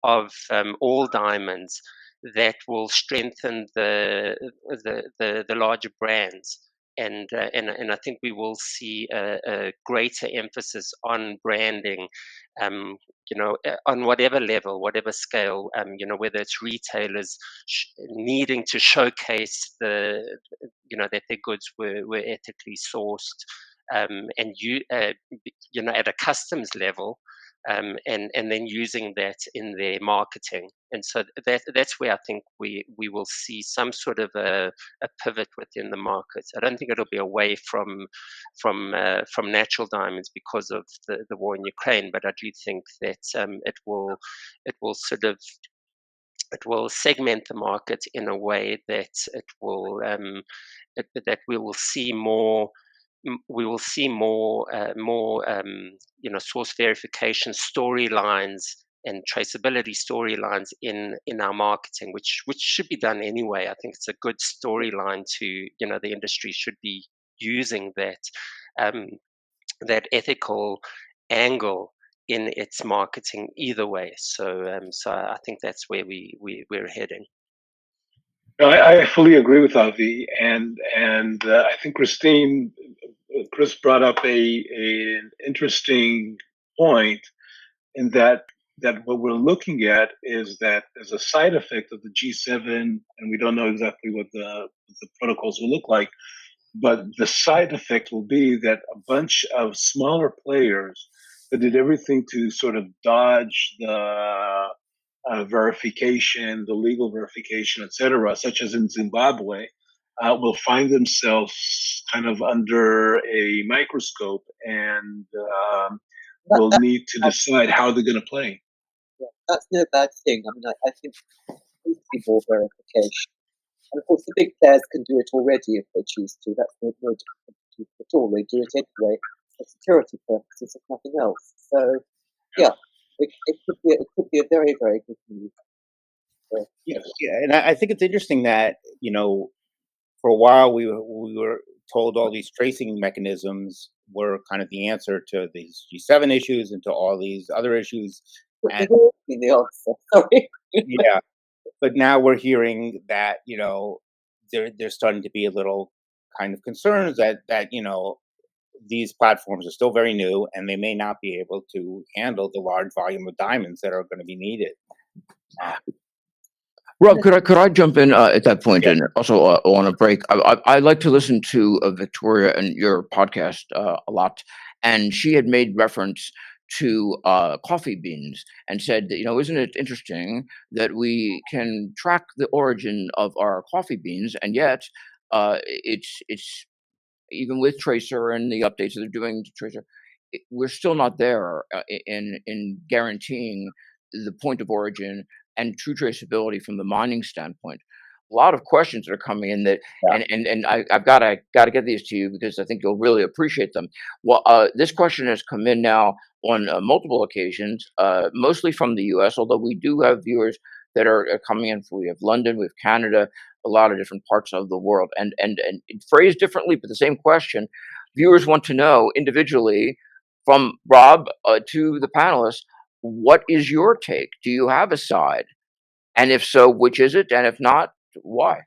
of all diamonds, that will strengthen the larger brands. And I think we will see a greater emphasis on branding, on whatever level, whatever scale, whether it's retailers needing to showcase that their goods were ethically sourced, and at a customs level, and then using that in their marketing. And so that's where I think we will see some sort of a pivot within the market. I don't think it'll be away from natural diamonds because of the war in Ukraine, but I do think that it will segment the market in a way that it will that we will see more. We will see more source verification storylines and traceability storylines in our marketing, which should be done anyway. I think it's a good storyline to, the industry should be using um, that ethical angle in its marketing either way. So I think that's where we're heading. No, I fully agree with Avi, and I think Chris brought up an interesting point in that what we're looking at is that as a side effect of the G7, and we don't know exactly what the protocols will look like, but the side effect will be that a bunch of smaller players that did everything to sort of dodge the verification, the legal verification, etc., such as in Zimbabwe, will find themselves kind of under a microscope and That, will that, need to decide how they're going to play. that's no bad thing. I mean, I think there needs to be more verification. And of course, the big players can do it already if they choose to. That's no different at all. They do it anyway for security purposes, if nothing else. So, yeah, it could be a very, very good move. Yeah, and I think it's interesting that for a while we were told all these tracing mechanisms were kind of the answer to these G7 issues and to all these other issues. But And they've all been the answer. Sorry. yeah, but now we're hearing that there's starting to be a little kind of concerns that these platforms are still very new and they may not be able to handle the large volume of diamonds that are going to be needed. Rob, could I jump in at that point? Yeah. And also on a break? I like to listen to Victoria and your podcast a lot, and she had made reference to coffee beans and said that, isn't it interesting that we can track the origin of our coffee beans, and yet it's even with Tracer and the updates that they're doing to Tracer, we're still not there in guaranteeing the point of origin and true traceability from the mining standpoint. A lot of questions that are coming in that, Yeah. and I've got to get these to you because I think you'll really appreciate them. Well, this question has come in now on multiple occasions, mostly from the U.S., although we do have viewers that are coming in. We have London, we have Canada, a lot of different parts of the world, and phrased differently, but the same question. Viewers want to know individually from Rob to the panelists, what is your take? Do you have a side? And if so, which is it? And if not, why?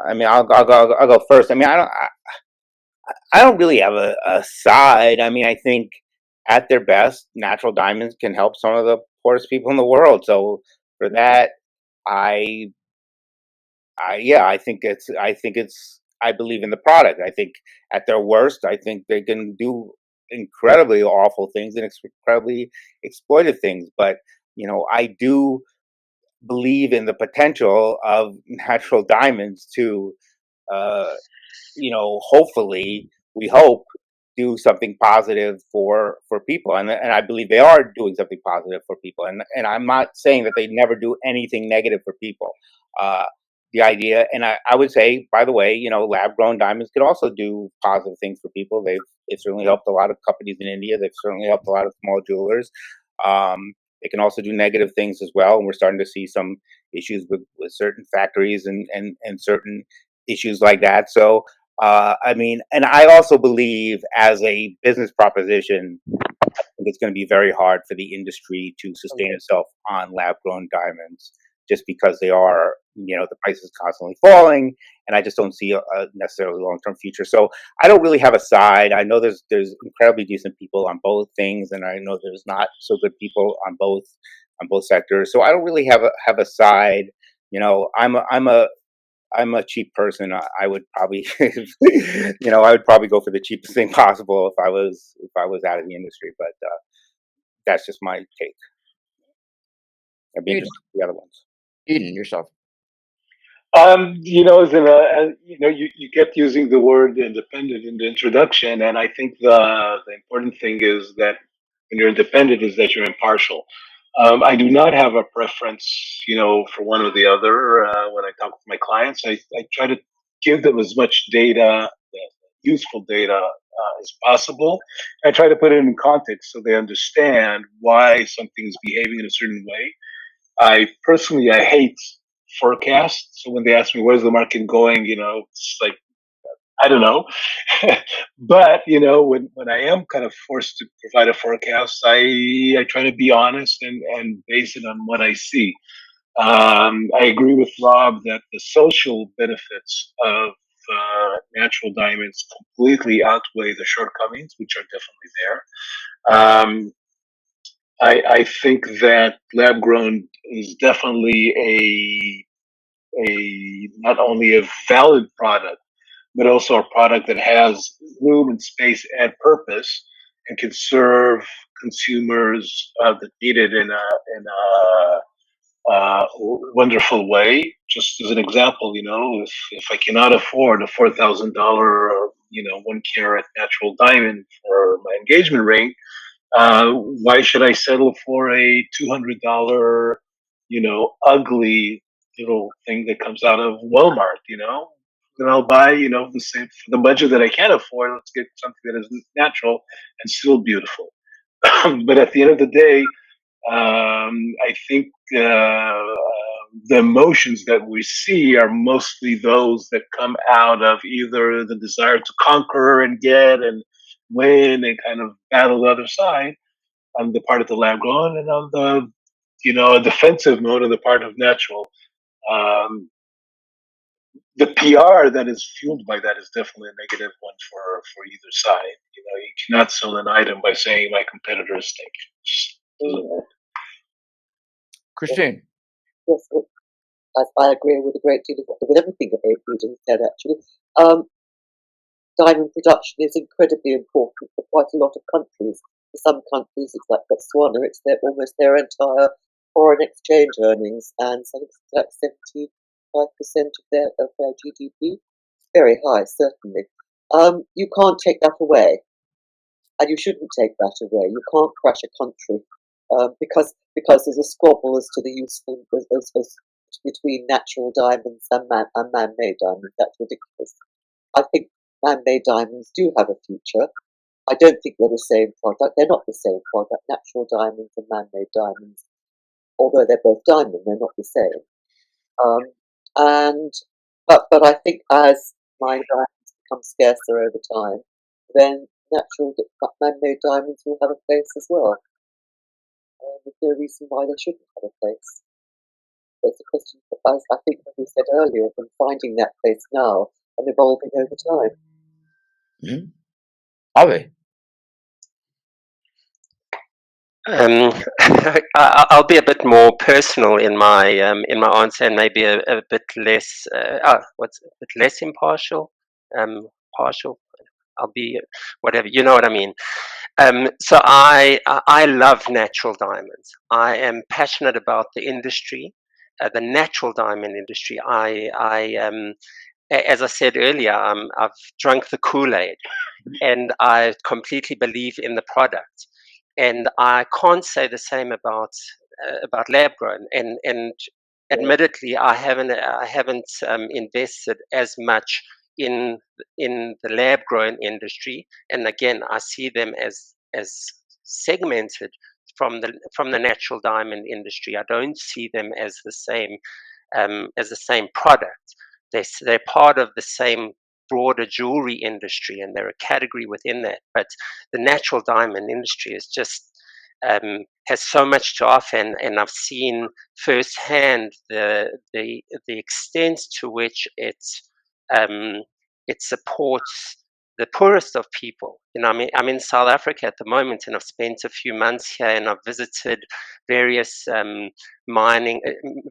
I mean, I'll go first. I mean, I don't really have a side. I mean, I think at their best, natural diamonds can help some of the poorest people in the world. So for that, I I believe in the product. I think at their worst, I think they can do incredibly awful things and incredibly exploitive things. But I do believe in the potential of natural diamonds to, uh, hopefully, we hope, do something positive for people, and I believe they are doing something positive for people. And I'm not saying that they never do anything negative for people. Uh, the idea, and I would say, by the way, lab grown diamonds could also do positive things for people. They've certainly helped a lot of companies in India. They've certainly helped a lot of small jewelers. They can also do negative things as well, and we're starting to see some issues with certain factories and certain issues like that. So, I mean, and I also believe as a business proposition, I think it's going to be very hard for the industry to sustain itself on lab grown diamonds just because they are, the price is constantly falling, and I just don't see a necessarily long term future. So I don't really have a side. I know there's incredibly decent people on both things, and I know there's not so good people on both sectors. So I don't really have a side. I'm a cheap person. I would probably, I would probably go for the cheapest thing possible if I was out of the industry. But that's just my take. I'd be Eden, interested in the other ones. Eden, yourself. You kept using the word independent in the introduction, and I think the important thing is that when you're independent is that you're impartial. I do not have a preference, for one or the other. When I talk with my clients, I try to give them as much data useful data as possible. I try to put it in context so they understand why something is behaving in a certain way. I hate forecasts. So when they ask me where's the market going, it's like, I don't know. But when I am kind of forced to provide a forecast, I try to be honest and base it on what I see. I agree with Rob that the social benefits of natural diamonds completely outweigh the shortcomings, which are definitely there. I think that lab grown is definitely a not only a valid product, but also a product that has room and space and purpose and can serve consumers that need it in a wonderful way. Just as an example, if I cannot afford a $4,000, 1 carat natural diamond for my engagement ring, why should I settle for a $200, ugly little thing that comes out of Walmart? Then I'll buy, the same for the budget that I can afford. Let's get something that is natural and still beautiful. But at the end of the day, I think the emotions that we see are mostly those that come out of either the desire to conquer and get and win and kind of battle the other side on the part of the lab grown, and on a defensive mode on the part of natural. Um, the PR that is fueled by that is definitely a negative one for either side. You cannot sell an item by saying my competitors think. Christine. Yes, I agree with a great deal with everything that Edahn said, actually. Diamond production is incredibly important for quite a lot of countries. For some countries, it's like Botswana, it's almost their entire foreign exchange earnings, and so it's like 75% of their GDP. Very high, certainly. You can't take that away, and you shouldn't take that away. You can't crash a country because there's a squabble as to the useful as between natural diamonds and man-made diamonds. That's ridiculous. I think man-made diamonds do have a future. I don't think they're the same product. They're not the same product. Natural diamonds and man-made diamonds, although they're both diamond, they're not the same. But I think as mine diamonds become scarcer over time, then natural man-made diamonds will have a place as well. There's no reason why they shouldn't have a place. It's a question, as I think we said earlier, of them finding that place now and evolving over time. Mm-hmm. Avi. I'll be a bit more personal in my answer, and maybe a bit less impartial. Partial. I'll be whatever. You know what I mean. So I love natural diamonds. I am passionate about the industry, the natural diamond industry. As I said earlier, I've drunk the Kool-Aid, and I completely believe in the product. And I can't say the same about lab grown. And admittedly, I haven't invested as much in the lab grown industry. And again, I see them as segmented from the natural diamond industry. I don't see them as the same product. They're part of the same broader jewelry industry, and they're a category within that. But the natural diamond industry is just has so much to offer, and I've seen firsthand the extent to which it supports the poorest of people. I'm in South Africa at the moment, and I've spent a few months here, and I've visited various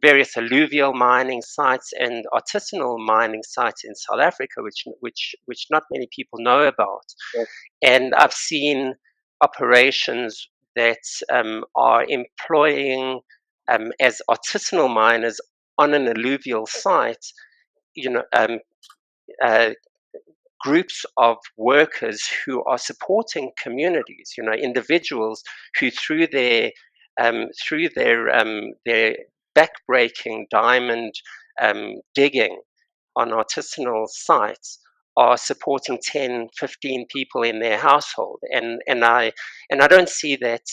various alluvial mining sites and artisanal mining sites in South Africa, which not many people know about. Yes. And I've seen operations that are employing as artisanal miners on an alluvial site, groups of workers who are supporting communities, individuals who through their backbreaking diamond digging on artisanal sites are supporting 10, 15 people in their household, and I don't see that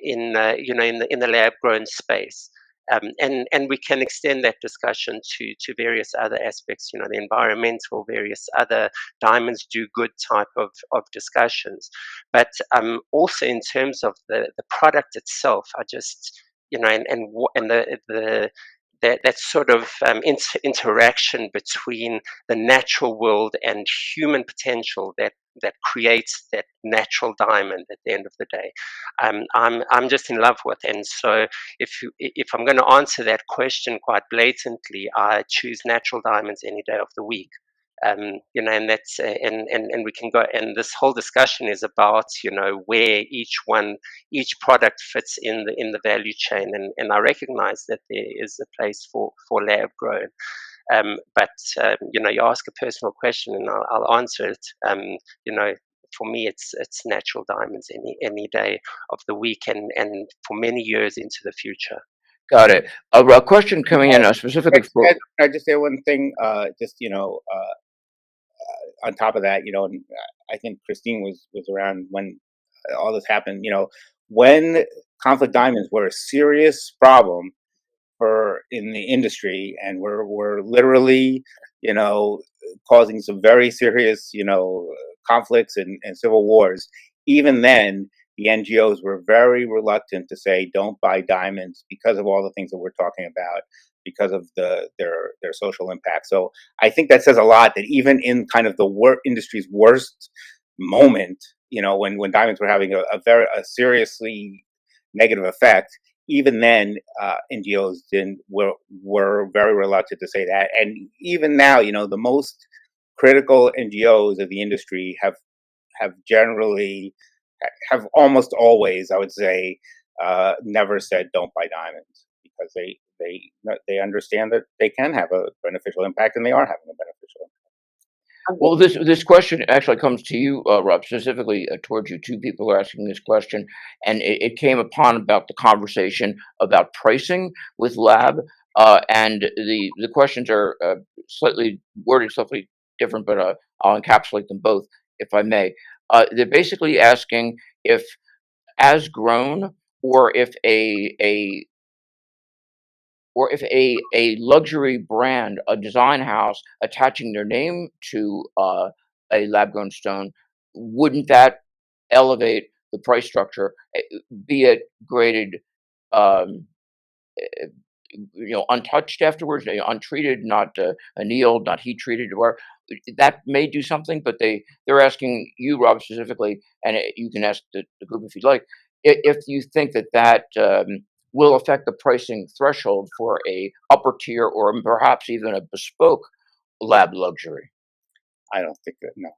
in the lab grown space. And we can extend that discussion to various other aspects, the environmental, various other diamonds do good type of discussions. But also in terms of the product itself, I just, and that sort of interaction between the natural world and human potential that creates that natural diamond at the end of the day, I'm just in love with. And so if I'm going to answer that question quite blatantly, I choose natural diamonds any day of the week. And that's and we can go, and this whole discussion is about where each product fits in the value chain, and I recognize that there is a place for lab grown. But you ask a personal question, and I'll answer it. For me, it's natural diamonds any day of the week, and for many years into the future. Got it. A question coming in specifically for. Can I just say one thing? On top of that, and I think Christine was around when all this happened. When conflict diamonds were a serious problem in the industry, and were literally, causing some very serious, conflicts and civil wars. Even then, the NGOs were very reluctant to say don't buy diamonds because of all the things that we're talking about, because of their social impact. So I think that says a lot, that even in kind of the industry's worst moment, when diamonds were having a seriously negative effect, even then, NGOs were very reluctant to say that. And even now, the most critical NGOs of the industry have almost always, I would say, never said don't buy diamonds, because they understand that they can have a beneficial impact, and they are having a beneficial impact. Well, this question actually comes to you, Rob, specifically towards you. Two people are asking this question, and it came upon about the conversation about pricing with lab, and the questions are slightly worded slightly different, but I'll encapsulate them both, if I may. They're basically asking if, as grown, or if a luxury brand, a design house, attaching their name to a lab grown stone, wouldn't that elevate the price structure, be it graded, um, untouched afterwards, untreated, not annealed, not heat treated, or that may do something. But they're asking you, Rob, specifically, and you can ask the group if you'd like, if you think that will affect the pricing threshold for a upper tier, or perhaps even a bespoke lab luxury. I don't think that. No,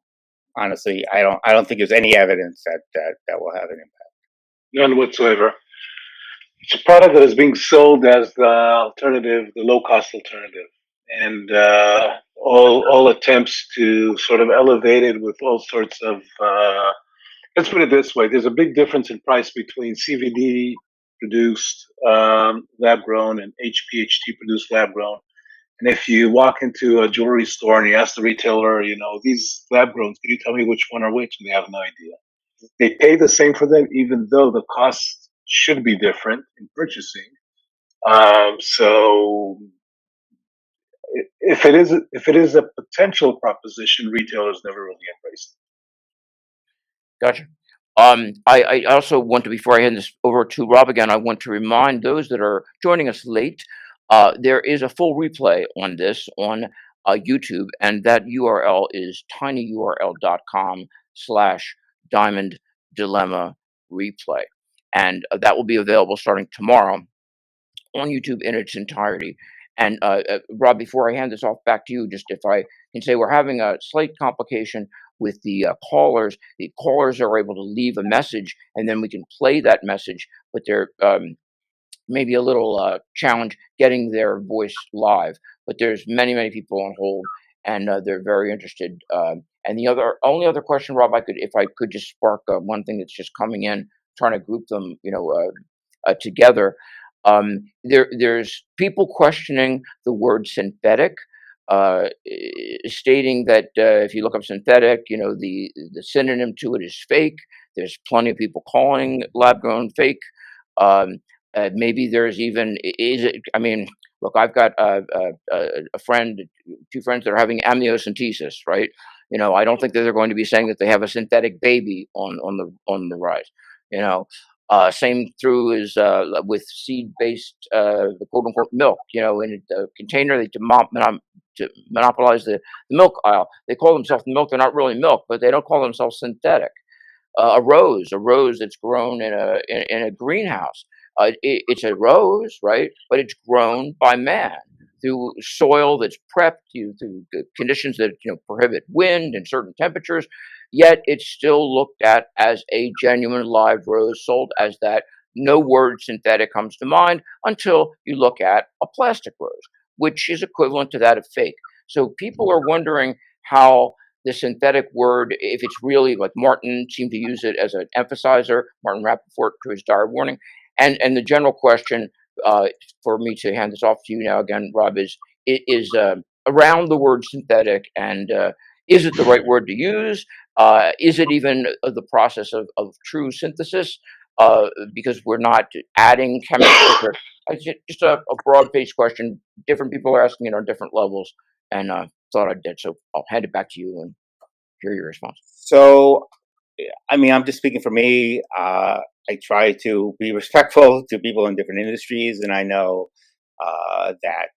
honestly, I don't think there's any evidence that will have an impact. None whatsoever. It's a product that is being sold as the alternative, the low-cost alternative, and all attempts to sort of elevate it with all sorts of. Let's put it this way: there's a big difference in price between CVD produced lab grown and HPHT produced lab grown. And if you walk into a jewelry store and you ask the retailer, these lab growns, can you tell me which one are which? And they have no idea. They pay the same for them, even though the cost should be different in purchasing. So if it is a potential proposition, retailers never really embraced it. Gotcha. I also want to, before I hand this over to Rob again, I want to remind those that are joining us late, there is a full replay on this on YouTube, and that URL is tinyurl.com/diamond dilemma replay. And that will be available starting tomorrow on YouTube in its entirety. And Rob, before I hand this off back to you, just if I can say, we're having a slight complication with the callers. The callers are able to leave a message, and then we can play that message, but there may be a little challenge getting their voice live. But there's many people on hold, and they're very interested. And the only other question, Rob, if I could just spark one thing that's just coming in, trying to group them, together. There's people questioning the word synthetic. stating that if you look up synthetic, the synonym to it is fake. There's plenty of people calling lab grown fake. Maybe there's even is it? I mean, look, I've got a friend, two friends that are having amniocentesis, right? I don't think that they're going to be saying that they have a synthetic baby on the rise. Same through is with seed-based, the quote-unquote milk. In a container, they to monopolize the milk aisle. They call themselves milk. They're not really milk, but they don't call themselves synthetic. A rose that's grown in a greenhouse. It's a rose, right? But it's grown by man through soil that's prepped, through conditions that prohibit wind and certain temperatures. Yet it's still looked at as a genuine live rose, sold as that. No word synthetic comes to mind until you look at a plastic rose, which is equivalent to that of fake. So people are wondering how the synthetic word, if it's really like Martin seemed to use it as an emphasizer, Martin Rappaport to his dire warning. And the general question for me to hand this off to you now again, Rob, is around the word synthetic, and is it the right word to use? Is it even the process of true synthesis? Because we're not adding chemicals. Just a broad-based question. Different people are asking it on different levels, and thought I did. So I'll hand it back to you and hear your response. So, I mean, I'm just speaking for me. I try to be respectful to people in different industries, and I know that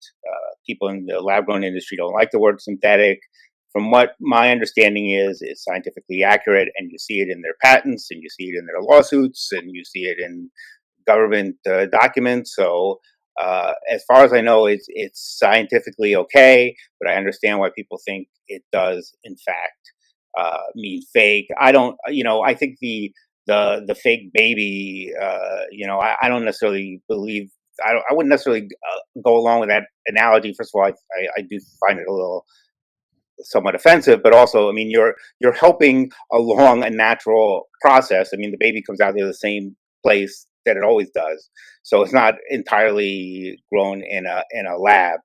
people in the lab-grown industry don't like the word synthetic. From what my understanding is, it's scientifically accurate, and you see it in their patents, and you see it in their lawsuits, and you see it in government documents. So, as far as I know, it's scientifically okay, but I understand why people think it does, in fact, mean fake. I don't, I think the fake baby, I don't necessarily believe. I wouldn't necessarily go along with that analogy. First of all, I do find it a little somewhat offensive, but also, I mean, you're helping along a natural process. I mean, the baby comes out of the same place that it always does, so it's not entirely grown in a lab.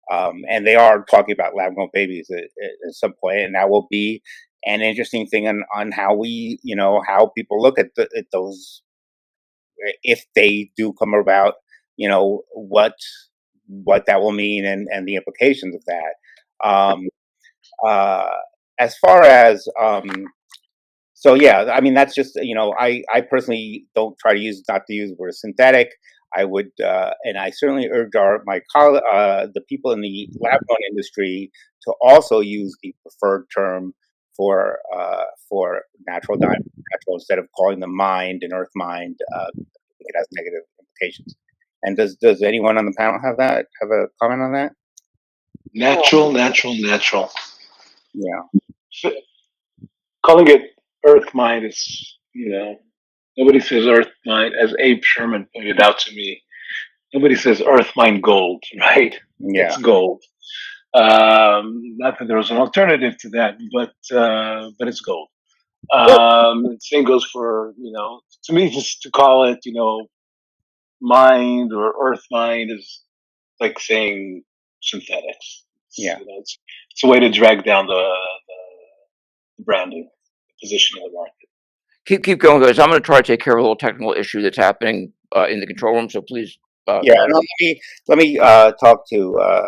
And they are talking about lab grown babies at some point, and that will be an interesting thing on how we, how people look at those, if they do come about, what that will mean, and the implications of that. As far as so yeah, I mean, that's just, I personally don't try to not to use the word synthetic. I would, and I certainly urge the people in the lab-grown industry to also use the preferred term for natural diamond, instead of calling them mined and earth mined. It has negative implications. And does anyone on the panel have a comment on that? Natural. Yeah. Calling it earth mine is, nobody says earth mine, as Abe Sherman pointed out to me. Nobody says earth mine gold, right? Yeah. It's gold. Not that there was an alternative to that, but it's gold. Same goes for, to me, just to call it, mined or earth mined is like saying synthetics. Yeah. It's a way to drag down the branding, the position of the market. Keep going, guys. I'm going to try to take care of a little technical issue that's happening in the control room. So please. Yeah. Let me talk to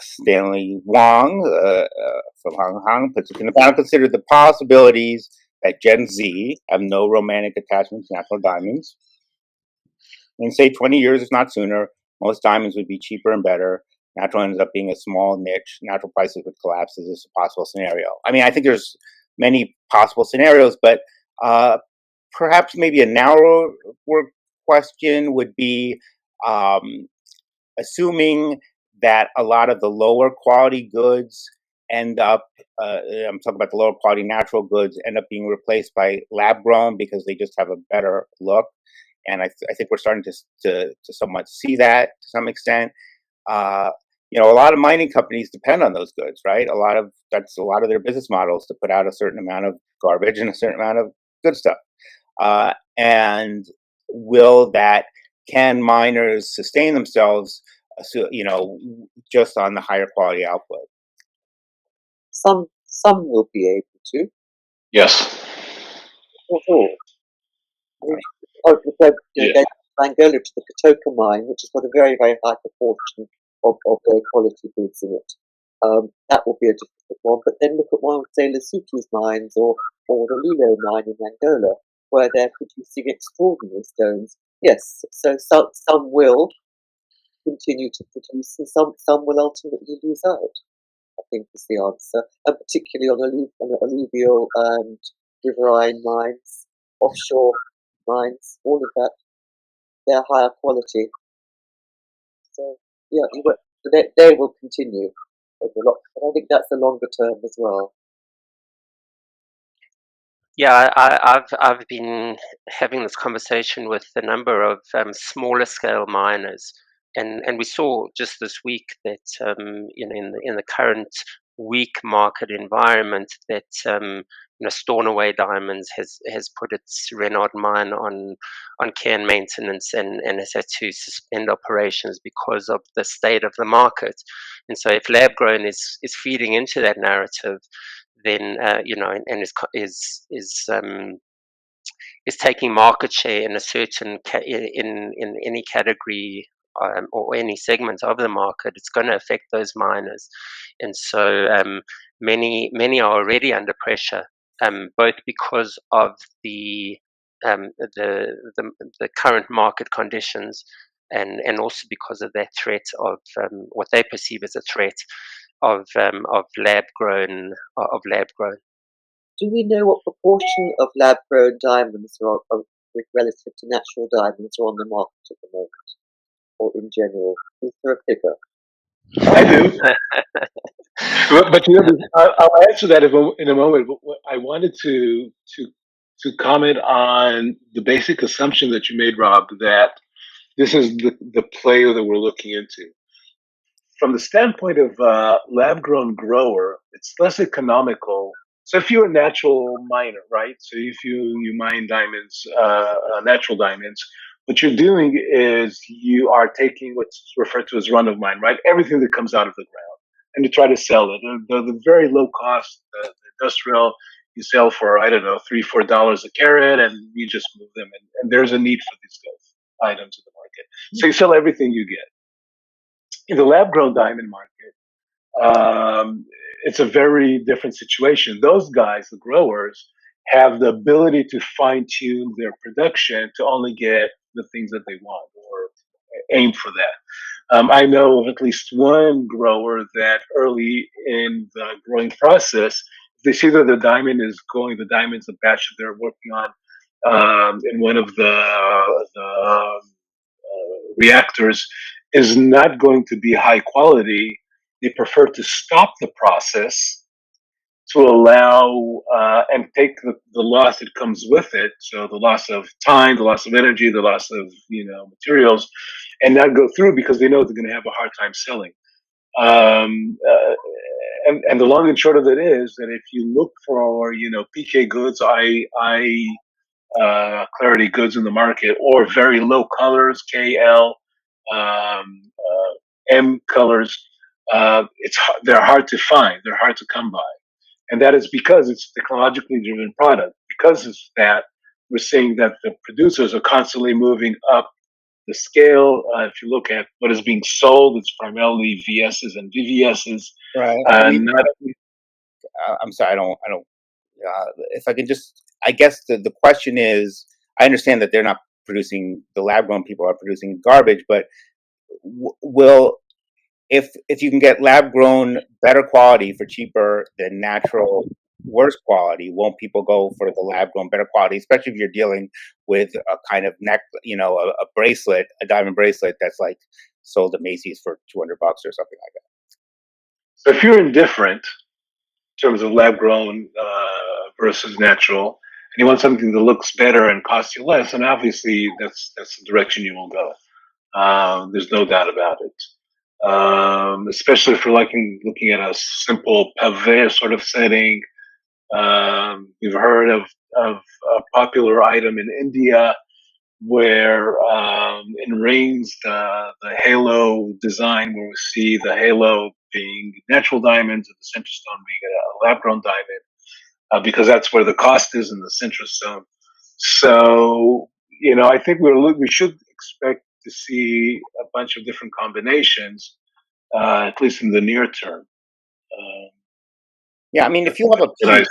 Stanley Wong from Hong Kong. Can the panel consider the possibilities that Gen Z have no romantic attachment to natural diamonds? In say 20 years, if not sooner, most diamonds would be cheaper and better. Natural ends up being a small niche. Natural prices would collapse. Is this a possible scenario? I mean, I think there's many possible scenarios, but perhaps maybe a narrower question would be assuming that a lot of the lower quality goods end up, I'm talking about the lower quality natural goods, end up being replaced by lab grown because they just have a better look. And I think we're starting to somewhat see that to some extent. A lot of mining companies depend on those goods, right? That's a lot of their business models, to put out a certain amount of garbage and a certain amount of good stuff. And can miners sustain themselves so, just on the higher quality output. Some will be able to. Yes. Not all. I mean, there's Angola to the Kotoka mine, which has got a very, very high proportion of low quality goods in it. That will be a difficult one. But then look at one of, say, Lesotho's mines or the Lilo mine in Angola, where they're producing extraordinary stones. Yes, so some will continue to produce, and some will ultimately lose out, I think is the answer, and particularly on alluvial and riverine mines, offshore mines, all of that, they're higher quality. So yeah, they will continue over a lot, but I think that's the longer term as well. Yeah, I've been having this conversation with a number of smaller scale miners, and we saw just this week that in the current weak market environment that Stornoway Diamonds has put its Renard mine on care and maintenance and has had to suspend operations because of the state of the market. And so if lab grown is feeding into that narrative, then and is taking market share in a certain in any category or any segment of the market, it's going to affect those miners, and so many are already under pressure, both because of the current market conditions, and also because of that threat of what they perceive as a threat of lab grown. Do we know what proportion of lab grown diamonds are relative to natural diamonds are on the market at the moment, or in general? Is there a figure? I do. but I'll answer that in a moment. But I wanted to comment on the basic assumption that you made, Rob, that this is the player that we're looking into. From the standpoint of lab-grown grower, it's less economical. So if you're a natural miner, right? So if you mine diamonds, natural diamonds, what you're doing is you are taking what's referred to as run of mine, right? Everything that comes out of the ground, and you try to sell it. The very low cost, the industrial, you sell for, I don't know, $3-4 a carat, and you just move them. And there's a need for these items in the market. So you sell everything you get. In the lab-grown diamond market, it's a very different situation. Those guys, the growers, have the ability to fine-tune their production to only get the things that they want or aim for that. I know of at least one grower that early in the growing process, they see that the diamond is going, the diamond's a batch that they're working on in one of the reactors is not going to be high quality. They prefer to stop the process to allow and take the loss that comes with it. So the loss of time, the loss of energy, the loss of materials, and not go through because they know they're going to have a hard time selling. And the long and short of it is that if you look for PK goods, clarity goods in the market, or very low colors, KL, M colors, they're hard to find. They're hard to come by. And that is because it's a technologically driven product. Because of that, we're seeing that the producers are constantly moving up the scale. If you look at what is being sold, it's primarily VSs and VVSs. Right. I'm sorry. I don't. If I can just, I guess the question is, I understand that they're not producing, the lab grown people are producing garbage, but if you can get lab grown better quality for cheaper than natural worse quality, won't people go for the lab grown better quality, especially if you're dealing with a kind of neck, a bracelet, a diamond bracelet that's like sold at Macy's for $200 or something like that. So if you're indifferent in terms of lab grown versus natural, and you want something that looks better and costs you less, and obviously that's the direction you will go. There's no doubt about it. Especially if you're looking at a simple pavé sort of setting. You've heard of a popular item in India where in rings, the halo design, where we see the halo being natural diamonds and the center stone being a lab-grown diamond, because that's where the cost is in the center stone. So, I think we should expect to see a bunch of different combinations, at least in the near term. Yeah, I mean, if you have a But piece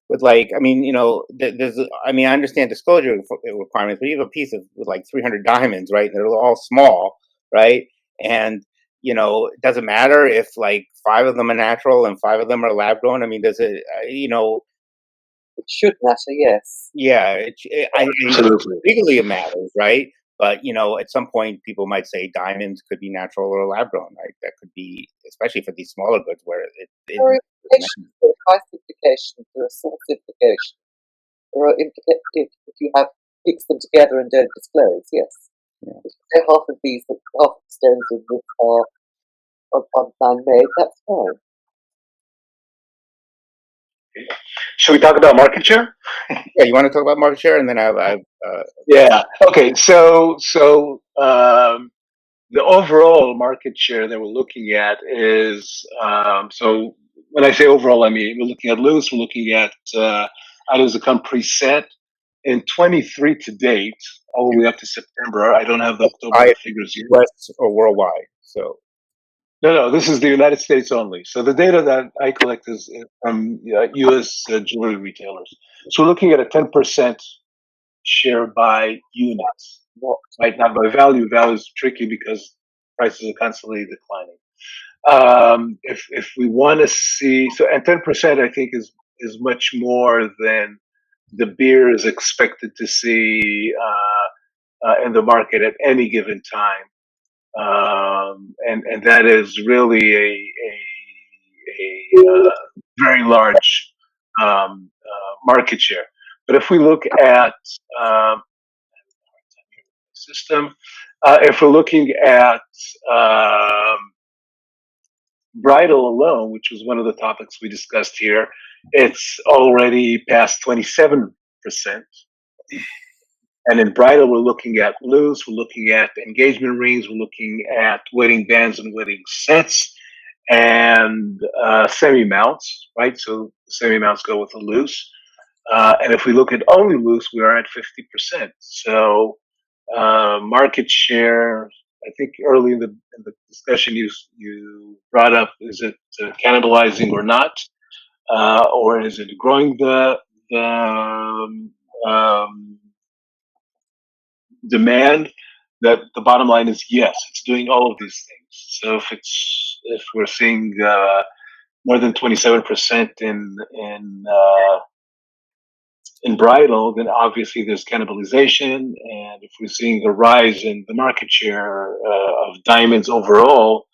with like, I mean, I understand disclosure requirements, but you have a piece with like 300 diamonds, right? They're all small, right? And it doesn't matter if like 5 of them are natural and 5 of them are lab grown. I mean, does it? It should matter, yes. Yeah, absolutely. legally it matters, right? But at some point, people might say diamonds could be natural or lab grown, right? That could be, especially for these smaller goods where There are implications for a price implication, for a source implication. There are if you mix them together and don't disclose, yes. Yeah. If you say half of the stones in this are man-made, that's fine. Should we talk about market share? Yeah, you want to talk about market share, and then Yeah. Okay. So the overall market share that we're looking at is, so when I say overall, I mean we're looking at loose, we're looking at items that come preset. In 23 to date, all the way up to September, I don't have the October figures here. US or worldwide. So No, this is the United States only. So the data that I collect is from U.S. Jewelry retailers. So we're looking at a 10% share by units, right? Not by value. Value is tricky because prices are constantly declining. If we want to see, so, and 10% I think is much more than the beer is expected to see in the market at any given time. And that is really a very large market share. But if we look at system, if we're looking at bridal alone, which was one of the topics we discussed here, it's already past 27%. And in bridal, we're looking at loose, we're looking at engagement rings, we're looking at wedding bands and wedding sets, and semi-mounts, right? So semi-mounts go with the loose. And if we look at only loose, we are at 50%. So market share, I think early in the discussion you brought up, is it cannibalizing or not? Or is it growing the demand? That the bottom line is yes, it's doing all of these things. So if we're seeing more than 27% in bridal, then obviously there's cannibalization, and if we're seeing a rise in the market share of diamonds overall,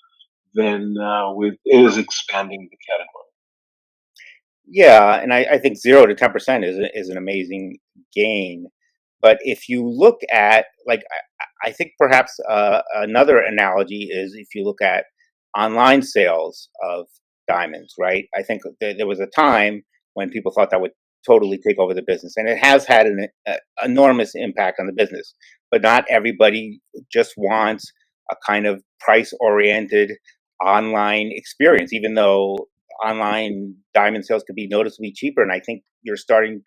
then it is expanding the category. yeah, and I think 0 to 10% is an amazing gain. But if you look at, like, I think perhaps another analogy is if you look at online sales of diamonds, right? I think there was a time when people thought that would totally take over the business, and it has had an enormous impact on the business. But not everybody just wants a kind of price-oriented online experience, even though online diamond sales could be noticeably cheaper. And I think you're starting,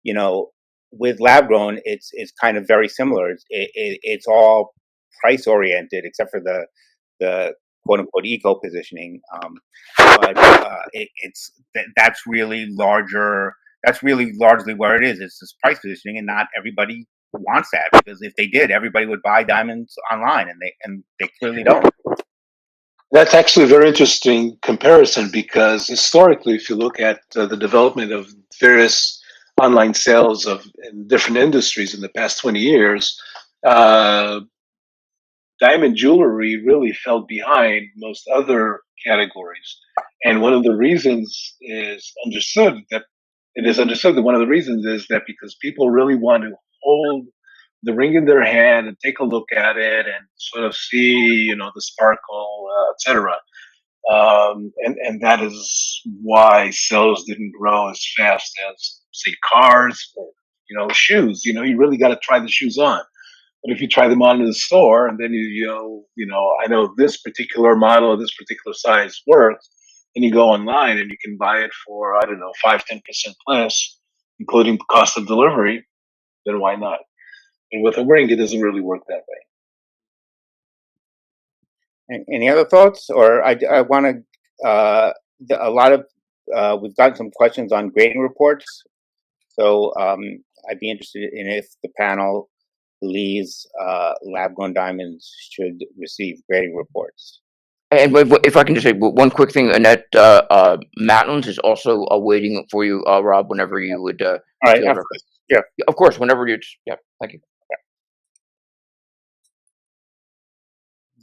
you know, with lab grown, it's kind of very similar. It's all price oriented, except for the quote unquote eco positioning. But that's really larger. That's really largely where it is. It's this price positioning, and not everybody wants that, because if they did, everybody would buy diamonds online, and they clearly don't. That's actually a very interesting comparison, because historically, if you look at the development of various online sales in different industries in the past 20 years, diamond jewelry really fell behind most other categories. And one of the reasons is understood that one of the reasons is that because people really want to hold the ring in their hand and take a look at it and sort of see, the sparkle, etc. And that is why sales didn't grow as fast as, say, cars or shoes. You really got to try the shoes on. But if you try them on in the store, and then I know this particular model or this particular size works, and you go online and you can buy it for, I don't know, 5-10% less, including the cost of delivery, then why not? And with a ring, it doesn't really work that way. Any other thoughts? Or I want to, a lot of, we've gotten some questions on grading reports. So I'd be interested in if the panel believes lab-grown diamonds should receive grading reports. And if I can just say one quick thing, Annette Matlin's is also waiting for you, Rob, whenever you would. All right, after this. Yeah. Of course, whenever you. Yeah, thank you.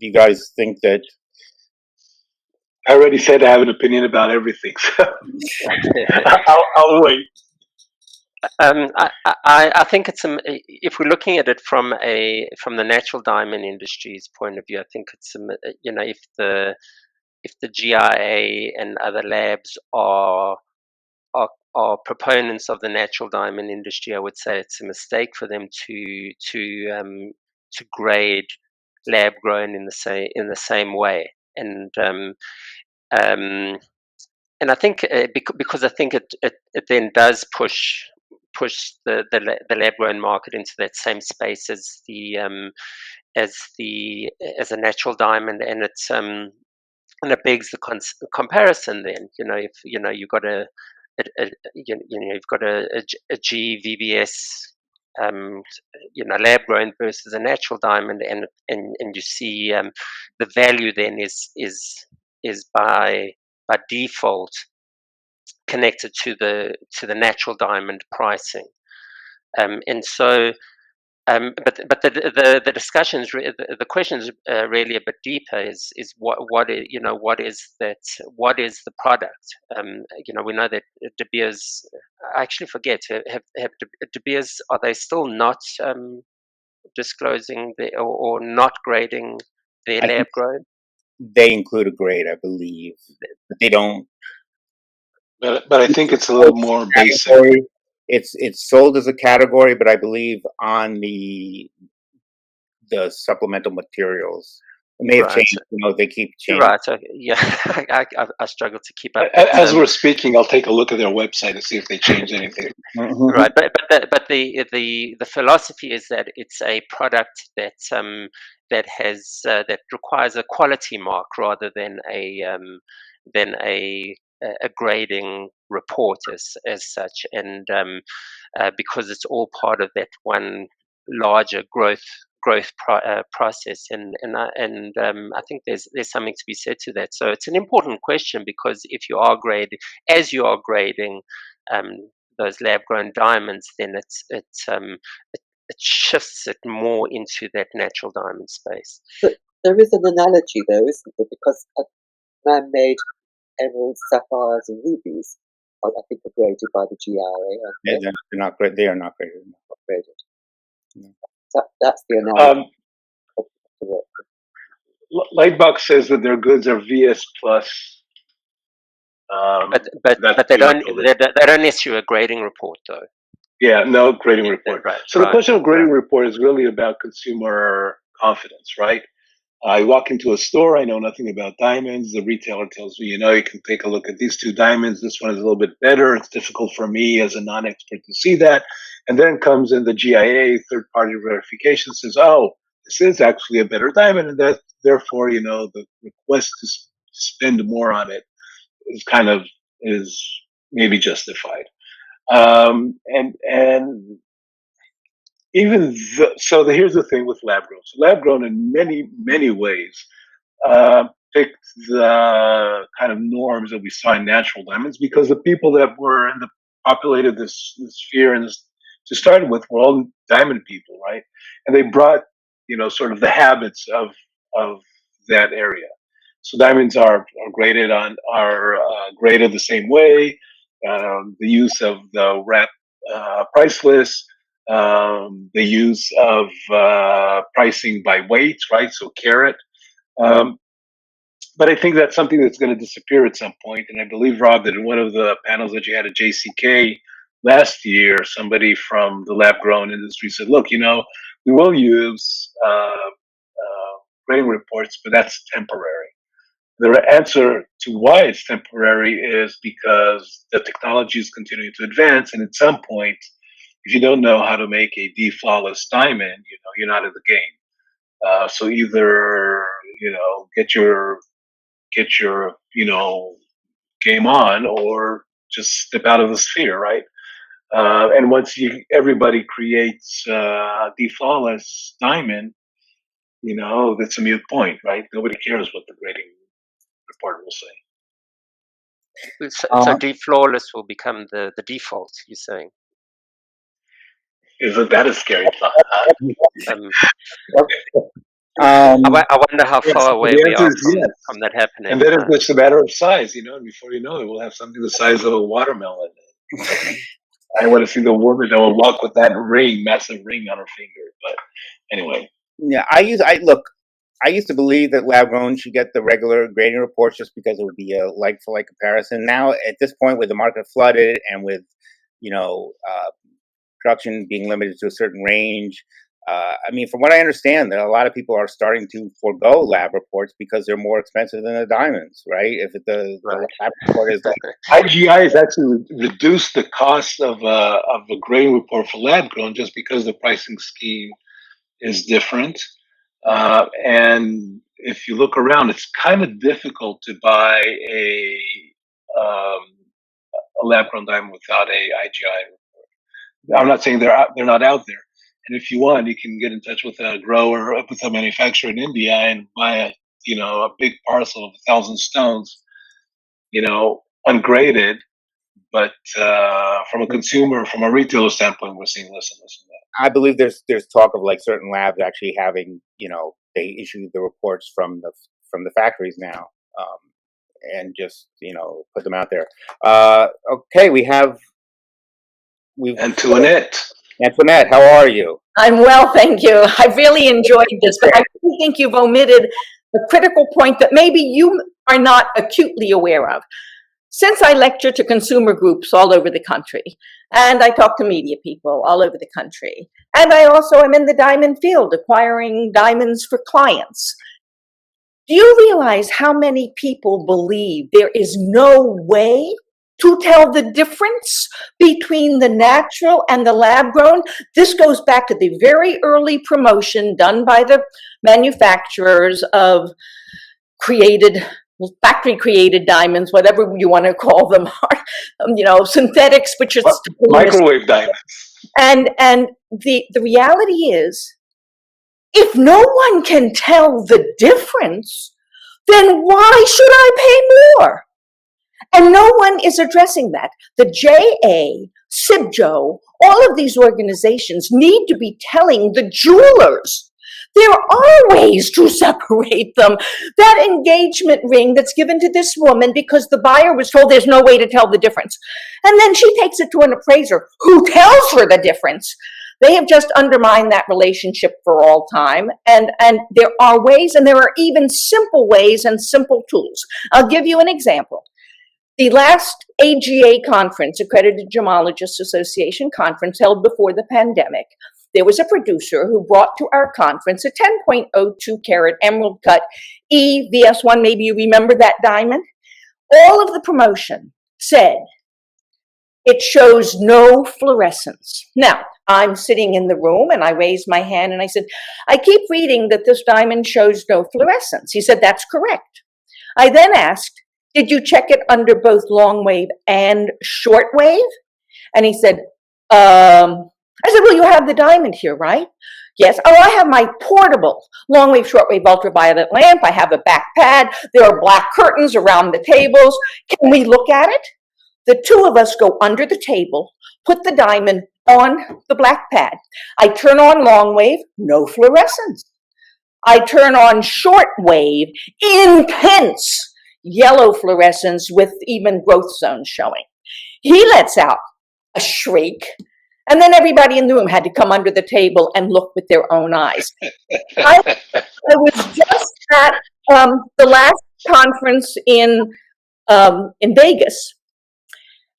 Do you guys think that? I already said I have an opinion about everything, so I'll wait. I think it's if we're looking at it from the natural diamond industry's point of view, I think it's if the GIA and other labs are proponents of the natural diamond industry, I would say it's a mistake for them to grade lab grown in the same way, and I think because I think it then does push the lab grown market into that same space as a natural diamond, and it's and it begs the comparison. Then if you've got you've got a GVBS lab grown versus a natural diamond, and you see the value then is by default connected to the natural diamond pricing, and so but the discussions, the questions really a bit deeper is what is the product. We know that De Beers, I actually forget, have De Beers, are they still not disclosing or not grading their lab grown? They include a grade, I believe, but they don't. But I think it's a little more basic. It's sold as a category, but I believe on the supplemental materials, it may have changed. They keep changing. Right. So, yeah, I struggle to keep up. As we're speaking, I'll take a look at their website and see if they changed anything. Right, but the philosophy is that it's a product that that requires a quality mark rather than a grading report as such, and because it's all part of that one larger growth process, and I think there's something to be said to that. So it's an important question, because if you are grading those lab grown diamonds, then it shifts it more into that natural diamond space. But there is an analogy though, isn't there? Because man-made emeralds, sapphires, and rubies, I think, are graded by the GIA. They're not graded. They are not graded. Not graded. No. That's the analogy. Lightbox says that their goods are VS plus. But they don't issue a grading report though. Yeah, no grading report. Right. So the question of grading report is really about consumer confidence, right? I walk into a store, I know nothing about diamonds. The retailer tells me, you can take a look at these two diamonds. This one is a little bit better. It's difficult for me as a non-expert to see that. And then comes in the GIA, third-party verification, says, oh, this is actually a better diamond. And that, therefore, the request to spend more on it is maybe justified. And even so, here's the thing with lab grown. So lab grown in many ways picked the kind of norms that we saw in natural diamonds, because the people that were populated this sphere and to start with were all diamond people, right? And they brought sort of the habits of that area. So diamonds are graded the same way. The use of the wrap price list, the use of pricing by weight, right? So carat. But I think that's something that's going to disappear at some point. And I believe, Rob, that in one of the panels that you had at JCK last year, somebody from the lab grown industry said, look, we will use grading reports, but that's temporary. The answer to why it's temporary is because the technology is continuing to advance, and at some point, if you don't know how to make a flawless diamond, you're not in the game. So either get your game on, or just step out of the sphere, right? And once everybody creates a flawless diamond, that's a moot point, right? Nobody cares what the grading report will say. So flawless will become the default, you're saying? Isn't that a scary thought? I wonder how Yes, far away the we answer are is yes. from that happening. And then it's just a matter of size, and before you know it, we'll have something the size of a watermelon. I want to see the woman that will walk with that massive ring on her finger. But anyway. Yeah, I used to believe that lab grown should get the regular grading reports just because it would be a like for like comparison. Now, at this point, with the market flooded and with production being limited to a certain range, I mean, from what I understand, that a lot of people are starting to forego lab reports because they're more expensive than the diamonds, right? If the lab report is like IGI has actually reduced the cost of a grading report for lab grown just because the pricing scheme is different. And if you look around, it's kind of difficult to buy a lab grown diamond without a IGI report. I'm not saying they're not out there. And if you want, you can get in touch with a grower, with a manufacturer in India, and buy a big parcel of 1,000 stones, ungraded. But from a consumer, from a retailer standpoint, we're seeing less and less of that. I believe there's talk of like certain labs actually having, they issue the reports from the factories now, and just put them out there. Okay, Antoinette, how are you? I'm well, thank you. I've really enjoyed this, but I really think you've omitted a critical point that maybe you are not acutely aware of. Since I lecture to consumer groups all over the country, and I talk to media people all over the country, and I also am in the diamond field acquiring diamonds for clients, do you realize how many people believe there is no way to tell the difference between the natural and the lab grown? This goes back to the very early promotion done by the manufacturers of factory created diamonds, whatever you want to call them, synthetics, which is microwave diamonds. And the reality is, if no one can tell the difference, then why should I pay more? And no one is addressing that. The JA, CIBJO, all of these organizations need to be telling the jewelers there are ways to separate them. That engagement ring that's given to this woman because the buyer was told there's no way to tell the difference. And then she takes it to an appraiser who tells her the difference. They have just undermined that relationship for all time. And there are ways, and there are even simple ways and simple tools. I'll give you an example. The last AGA conference, Accredited Gemologists Association conference held before the pandemic, there was a producer who brought to our conference a 10.02 carat emerald cut EVS1. Maybe you remember that diamond. All of the promotion said it shows no fluorescence. Now, I'm sitting in the room and I raised my hand and I said, I keep reading that this diamond shows no fluorescence. He said, that's correct. I then asked, did you check it under both long wave and short wave? And he said, I said, well, you have the diamond here, right? Yes. Oh, I have my portable long wave, short wave, ultraviolet lamp. I have a back pad. There are black curtains around the tables. Can we look at it? The two of us go under the table, put the diamond on the black pad. I turn on long wave, no fluorescence. I turn on short wave, intense yellow fluorescence with even growth zones showing. He lets out a shriek, and then everybody in the room had to come under the table and look with their own eyes. I was just at the last conference in Vegas,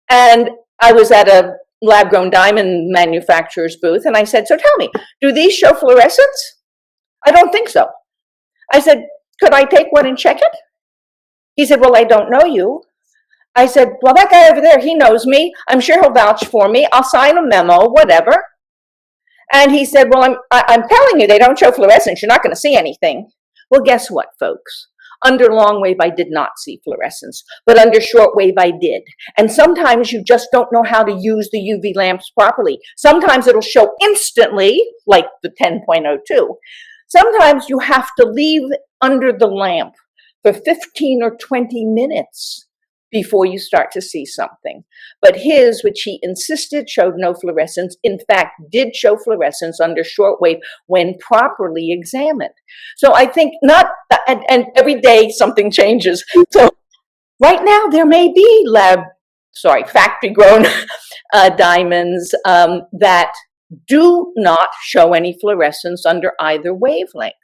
and I was at a lab-grown diamond manufacturer's booth, and I said, so tell me, do these show fluorescence? I don't think so. I said, could I take one and check it? He said, well, I don't know you. I said, well, that guy over there, he knows me. I'm sure he'll vouch for me. I'll sign a memo, whatever. And he said, well, I'm telling you, they don't show fluorescence. You're not going to see anything. Well, guess what, folks? Under long wave, I did not see fluorescence, but under short wave, I did. And sometimes you just don't know how to use the UV lamps properly. Sometimes it'll show instantly, like the 10.02. Sometimes you have to leave under the lamp for 15 or 20 minutes before you start to see something. But his, which he insisted showed no fluorescence, in fact, did show fluorescence under shortwave when properly examined. So I think and every day something changes. So right now there may be factory-grown diamonds that do not show any fluorescence under either wavelength.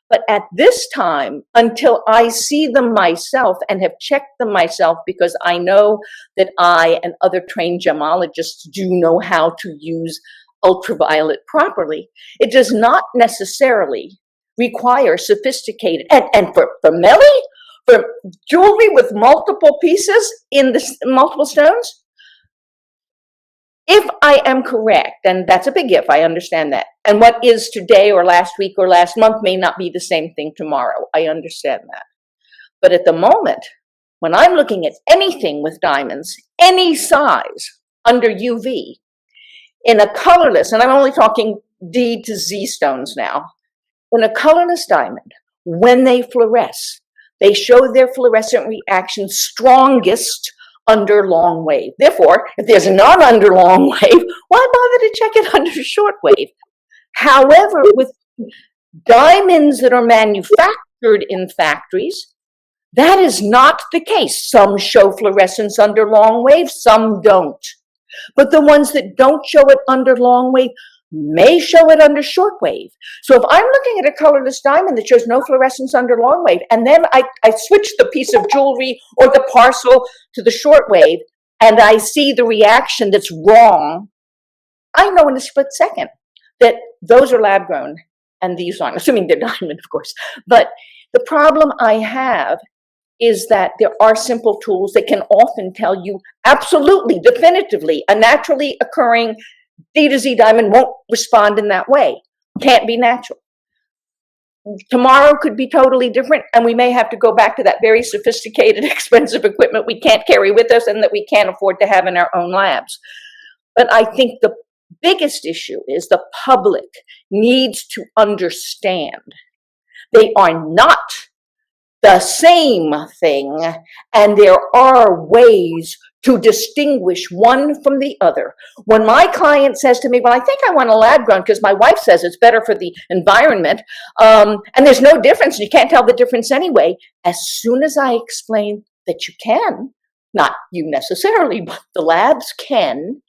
But at this time, until I see them myself and have checked them myself, because I know that I and other trained gemologists do know how to use ultraviolet properly, it does not necessarily require sophisticated, and for Melly, for jewelry with multiple pieces in the multiple stones, if I am correct, and that's a big if, I understand that, and what is today or last week or last month may not be the same thing tomorrow, I understand that. But at the moment, when I'm looking at anything with diamonds, any size under UV, in a colorless, and I'm only talking D to Z stones now, in a colorless diamond, when they fluoresce, they show their fluorescent reaction strongest under long wave. Therefore, if there's not under long wave, why bother to check it under short wave? However, with diamonds that are manufactured in factories, that is not the case. Some show fluorescence under long wave, some don't. But the ones that don't show it under long wave may show it under short wave. So if I'm looking at a colorless diamond that shows no fluorescence under long wave, and then I switch the piece of jewelry or the parcel to the short wave, and I see the reaction that's wrong, I know in a split second that those are lab grown and these aren't, assuming they're diamond, of course. But the problem I have is that there are simple tools that can often tell you absolutely, definitively, a naturally occurring D to Z diamond won't respond in that way. Can't be natural. Tomorrow could be totally different, and we may have to go back to that very sophisticated, expensive equipment we can't carry with us and that we can't afford to have in our own labs. But I think the biggest issue is the public needs to understand they are not the same thing, and there are ways to distinguish one from the other. When my client says to me, well, I think I want a lab grown because my wife says it's better for the environment, and there's no difference, you can't tell the difference anyway, as soon as I explain that you can, not you necessarily, but the labs can,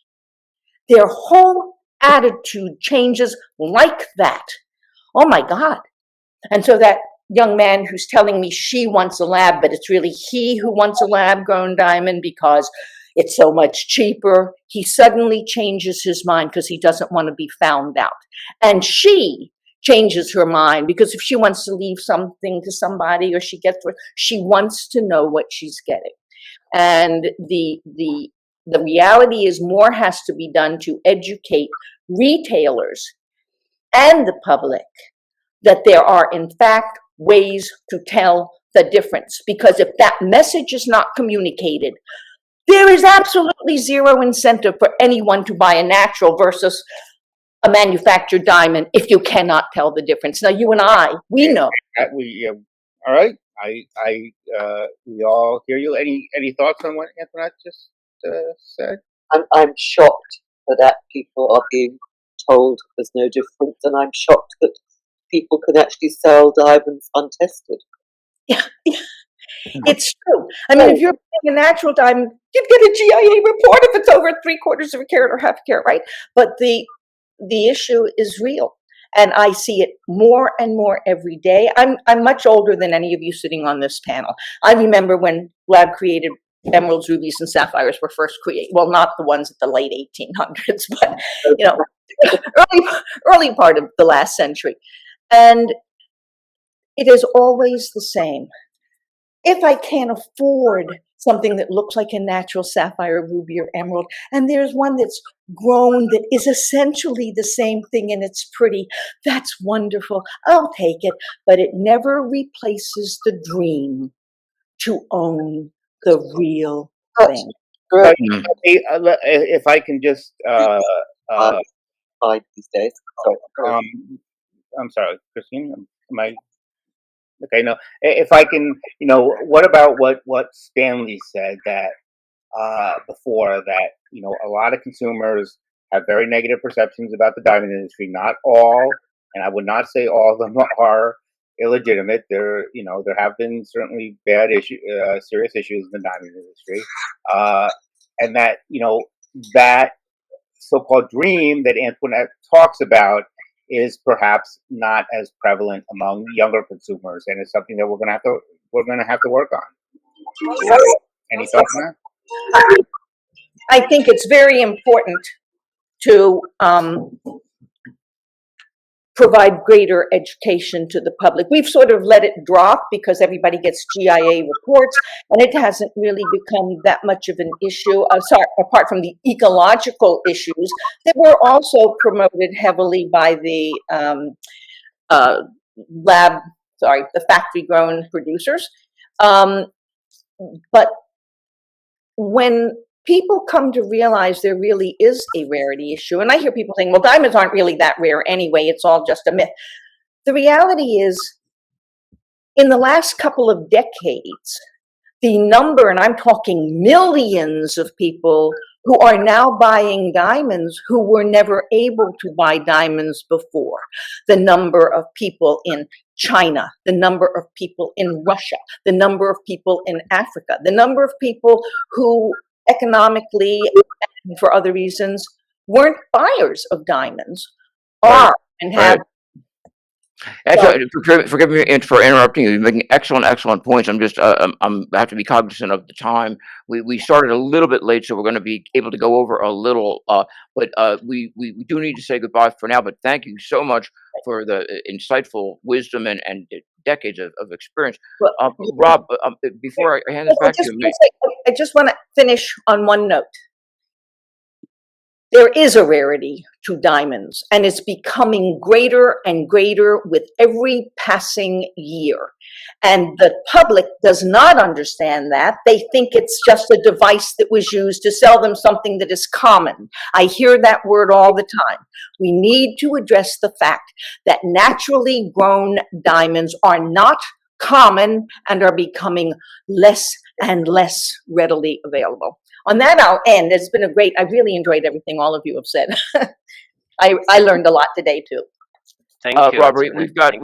their whole attitude changes like that. Oh my God. And so that young man who's telling me she wants a lab, but it's really he who wants a lab-grown diamond because it's so much cheaper, he suddenly changes his mind because he doesn't want to be found out. And she changes her mind because if she wants to leave something to somebody or she wants to know what she's getting. And the reality is more has to be done to educate retailers and the public that there are, in fact, ways to tell the difference. Because if that message is not communicated, there is absolutely zero incentive for anyone to buy a natural versus a manufactured diamond if you cannot tell the difference. Now, you and I, we know. All right. We all hear you. Any thoughts on what Antoinette just said? I'm shocked that people are being told there's no difference, and I'm shocked that people can actually sell diamonds untested. Yeah, it's true. I mean, if you're buying a natural diamond, you'd get a GIA report if it's over 3/4 of a carat or half a carat, right? But the issue is real, and I see it more and more every day. I'm much older than any of you sitting on this panel. I remember when lab created emeralds, rubies, and sapphires were first created. Well, not the ones at the late 1800s, but, you know, early part of the last century. And it is always the same. If I can't afford something that looks like a natural sapphire, ruby, or emerald, and there's one that's grown that is essentially the same thing and it's pretty, that's wonderful. I'll take it, but it never replaces the dream to own the real thing. But if I can just, these days. Sorry. I'm sorry, Christine, am I? Okay, no, if I can, you know, what about what Stanley said that before, that, you know, a lot of consumers have very negative perceptions about the diamond industry. Not all, and I would not say all of them are illegitimate. There, you know, there have been certainly bad serious issues in the diamond industry, and that, you know, that so-called dream that Antoinette talks about is perhaps not as prevalent among younger consumers, and it's something that we're going to have to work on. Any thoughts on that? I think it's very important to provide greater education to the public. We've sort of let it drop because everybody gets GIA reports, and it hasn't really become that much of an issue, apart from the ecological issues that were also promoted heavily by the the factory-grown producers. But when people come to realize there really is a rarity issue, and I hear people saying, well, diamonds aren't really that rare anyway, it's all just a myth. The reality is, in the last couple of decades, the number, and I'm talking millions of people who are now buying diamonds who were never able to buy diamonds before. The number of people in China, the number of people in Russia, the number of people in Africa, the number of people who economically and for other reasons weren't buyers of diamonds are and have. Actually, forgive me for interrupting you. You're making excellent points. I have to be cognizant of the time. We started a little bit late, so we're going to be able to go over a little. But we do need to say goodbye for now. But thank you so much for the insightful wisdom and decades of experience. Rob, before I hand this back to you, I just want to finish on one note. There is a rarity to diamonds, and it's becoming greater and greater with every passing year. And the public does not understand that. They think it's just a device that was used to sell them something that is common. I hear that word all the time. We need to address the fact that naturally grown diamonds are not common and are becoming less and less readily available. On that, I'll end. It's been I really enjoyed everything all of you have said. I learned a lot today too. Thank you, Robert. We've got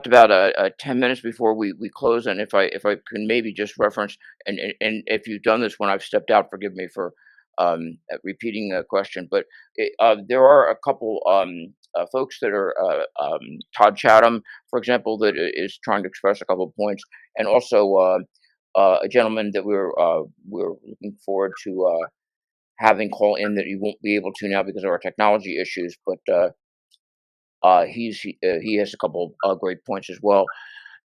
about 10 minutes before we close, and if I can maybe just reference, and if you've done this when I've stepped out, forgive me for repeating a question, but there are a couple folks that are Todd Chatham, for example, that is trying to express a couple of points, and also a gentleman that we're looking forward to having call in, that he won't be able to now because of our technology issues, but he has a couple great points as well,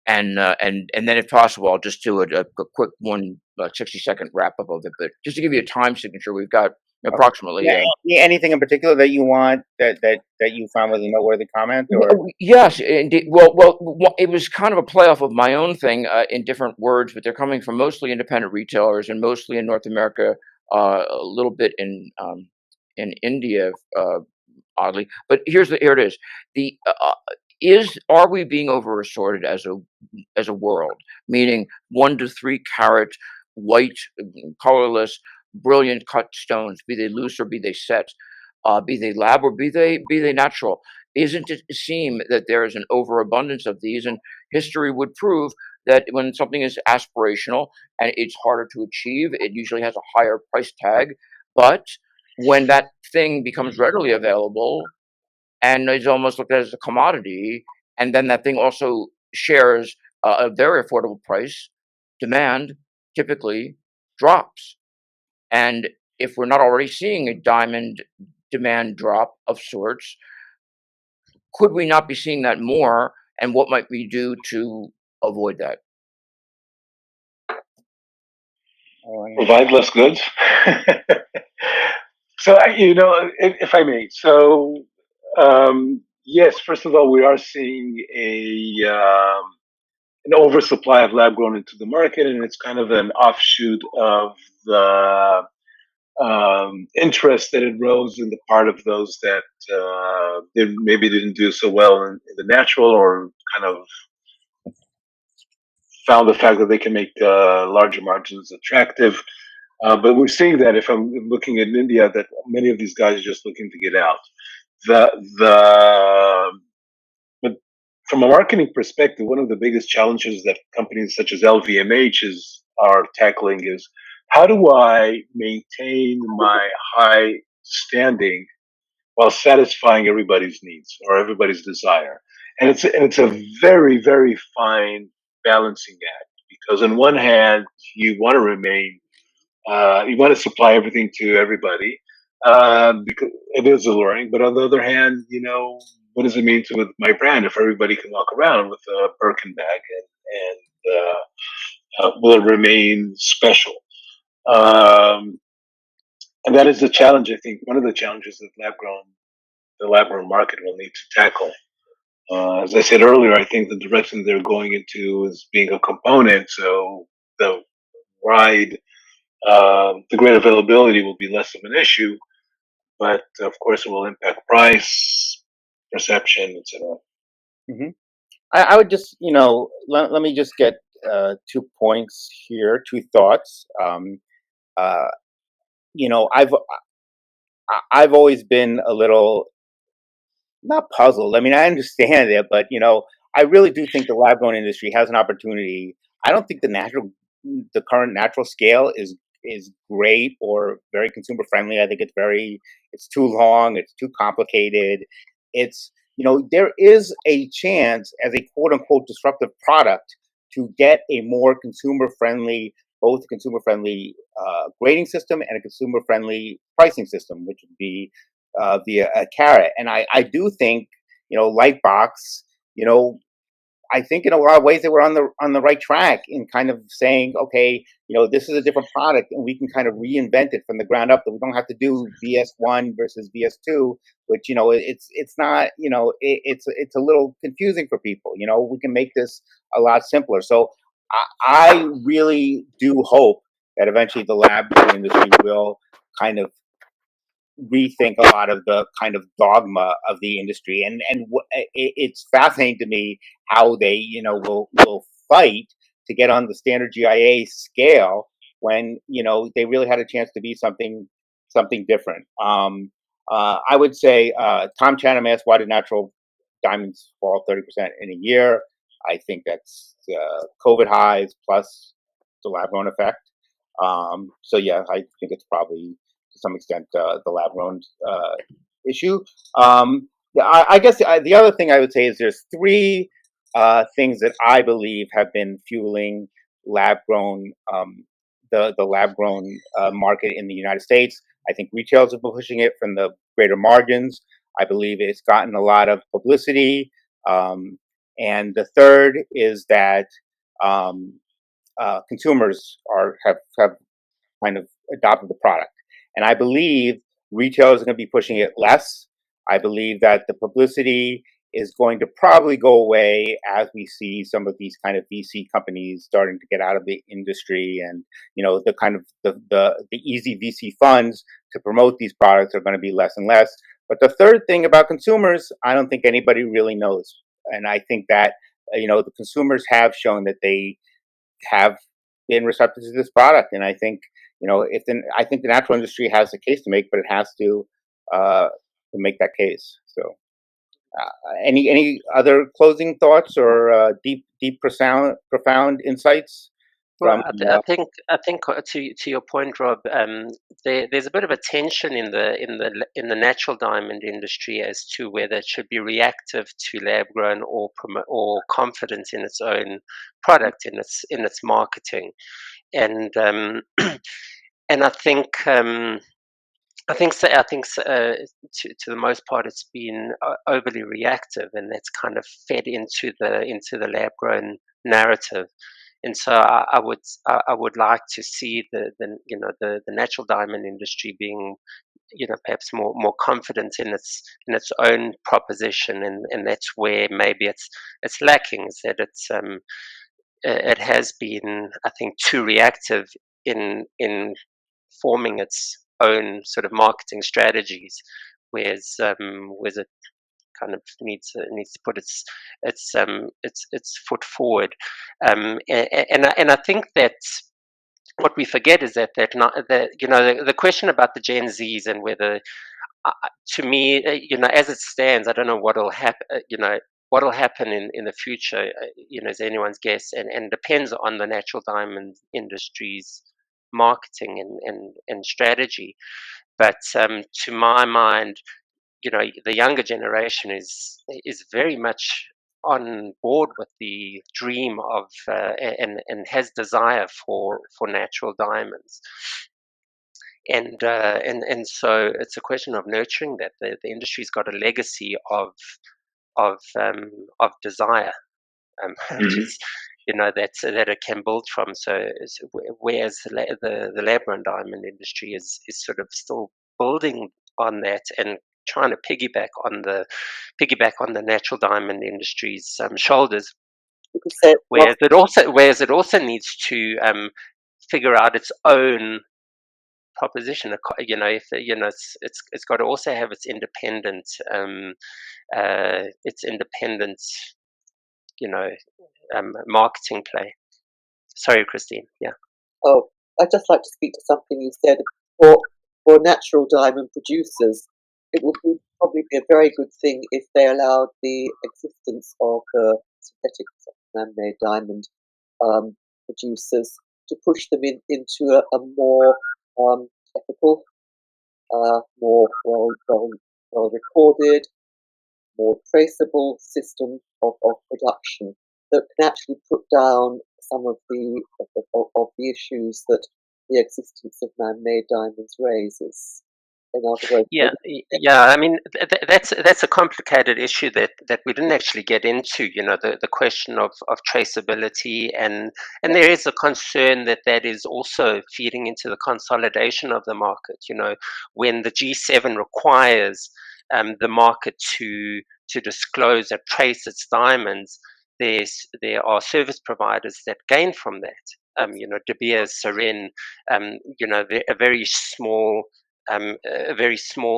and then if possible, I'll just do a quick 60-second wrap up of it, but just to give you a time signature, we've got approximately. Anything in particular that you want that you found was a noteworthy comment? Or? Yes, indeed. Well, it was kind of a playoff of my own thing in different words, but they're coming from mostly independent retailers and mostly in North America, a little bit in India, oddly. But here it is. Are we being over assorted as a world? Meaning 1 to 3 carat, white, colorless, brilliant cut stones, be they loose or be they set, be they lab or be they natural. Isn't it seem that there is an overabundance of these, and history would prove that when something is aspirational and it's harder to achieve, it usually has a higher price tag. But when that thing becomes readily available and is almost looked at as a commodity, and then that thing also shares a very affordable price, demand typically drops. And if we're not already seeing a diamond demand drop of sorts, could we not be seeing that more? And what might we do to avoid that? Provide less goods. So, if I may, yes, first of all, we are seeing an oversupply of lab grown into the market, and it's kind of an offshoot of the interest that arose in the part of those that maybe didn't do so well in the natural, or kind of found the fact that they can make larger margins attractive. But we're seeing that, if I'm looking at India, that many of these guys are just looking to get out. But from a marketing perspective, one of the biggest challenges that companies such as LVMH are tackling is, how do I maintain my high standing while satisfying everybody's needs or everybody's desire? And it's a very, very fine balancing act, because on one hand, you want to remain, you want to supply everything to everybody, because it is alluring. But on the other hand, what does it mean with my brand if everybody can walk around with a Birkin bag, and will it remain special? And that is the challenge. I think one of the challenges that the lab grown market will need to tackle. As I said earlier, I think the direction they're going into is being a component, so the the great availability will be less of an issue, but of course it will impact price, perception, etc. Hmm. I would just, let me just get 2 points here, 2 thoughts. Uh, I've always been a little, not puzzled. I mean, I understand it, but I really do think the lab grown industry has an opportunity. I don't think the current natural scale is great or very consumer friendly. I think it's too long, it's too complicated. It's there is a chance as a quote unquote disruptive product to get a more consumer friendly, both consumer friendly grading system and a consumer friendly pricing system, which would be via a carrot. And I do think, Lightbox, I think in a lot of ways they were on the right track in kind of saying, okay, this is a different product and we can kind of reinvent it from the ground up. That we don't have to do VS1 versus VS2, which it's not, it's a little confusing for people. We can make this a lot simpler. So I really do hope that eventually the lab industry will kind of rethink a lot of the kind of dogma of the industry, and it's fascinating to me how they will fight to get on the standard GIA scale when they really had a chance to be something different. I would say Tom Chatham asked, why did natural diamonds fall 30% in a year? I think that's COVID highs plus the lab grown effect. So yeah, I think it's probably to some extent the lab grown issue. Yeah, I guess the other thing I would say is there's 3 things that I believe have been fueling lab grown the lab grown market in the United States. I think retailers have been pushing it from the greater margins. I believe it's gotten a lot of publicity. And the third is that consumers have kind of adopted the product. And I believe retailers are going to be pushing it less. I believe that the publicity is going to probably go away as we see some of these kind of VC companies starting to get out of the industry, and the kind of the easy VC funds to promote these products are going to be less and less. But the third thing about consumers, I don't think anybody really knows, and I think that the consumers have shown that they have been receptive to this product, and I think I think the natural industry has a case to make, but it has to make that case. So, any other closing thoughts or deep profound insights Well, from I think to your point, Rob, there's a bit of a tension in the natural diamond industry as to whether it should be reactive to lab grown or confident in its own product, in its marketing, and and I think. To the most part, it's been overly reactive, and that's kind of fed into the lab grown narrative. And so I would like to see the natural diamond industry being, perhaps more confident in its own proposition, and that's where maybe it's lacking, is that it has been, I think, too reactive in forming its own sort of marketing strategies, whereas it kind of needs to put its foot forward, and I think that what we forget is that the question about the Gen Zs and whether, to me, as it stands, I don't know what'll happen. What'll happen in the future, is anyone's guess, and depends on the natural diamond industry's marketing and strategy. But to my mind, the younger generation is very much on board with the dream of and has desire for natural diamonds. And so it's a question of nurturing that. The industry's got a legacy of desire, which is, that it can build from. So whereas the lab-grown diamond industry is sort of still building on that and trying to piggyback on the natural diamond industry's shoulders, whereas it also needs to figure out its own proposition. It's got to also have its independent marketing play. Sorry, Christine. Yeah. Oh, I'd just like to speak to something you said. For natural diamond producers, it would probably be a very good thing if they allowed the existence of synthetic man-made diamond producers to push them into a more ethical, more well recorded, more traceable system of production that can actually put down some of the issues that the existence of man-made diamonds raises. In other words, yeah. I mean, that's a complicated issue that we didn't actually get into. The question of traceability, and there is a concern that is also feeding into the consolidation of the market. When the G7 requires the market to disclose and trace its diamonds, there are service providers that gain from that. De Beers, Seren, a very small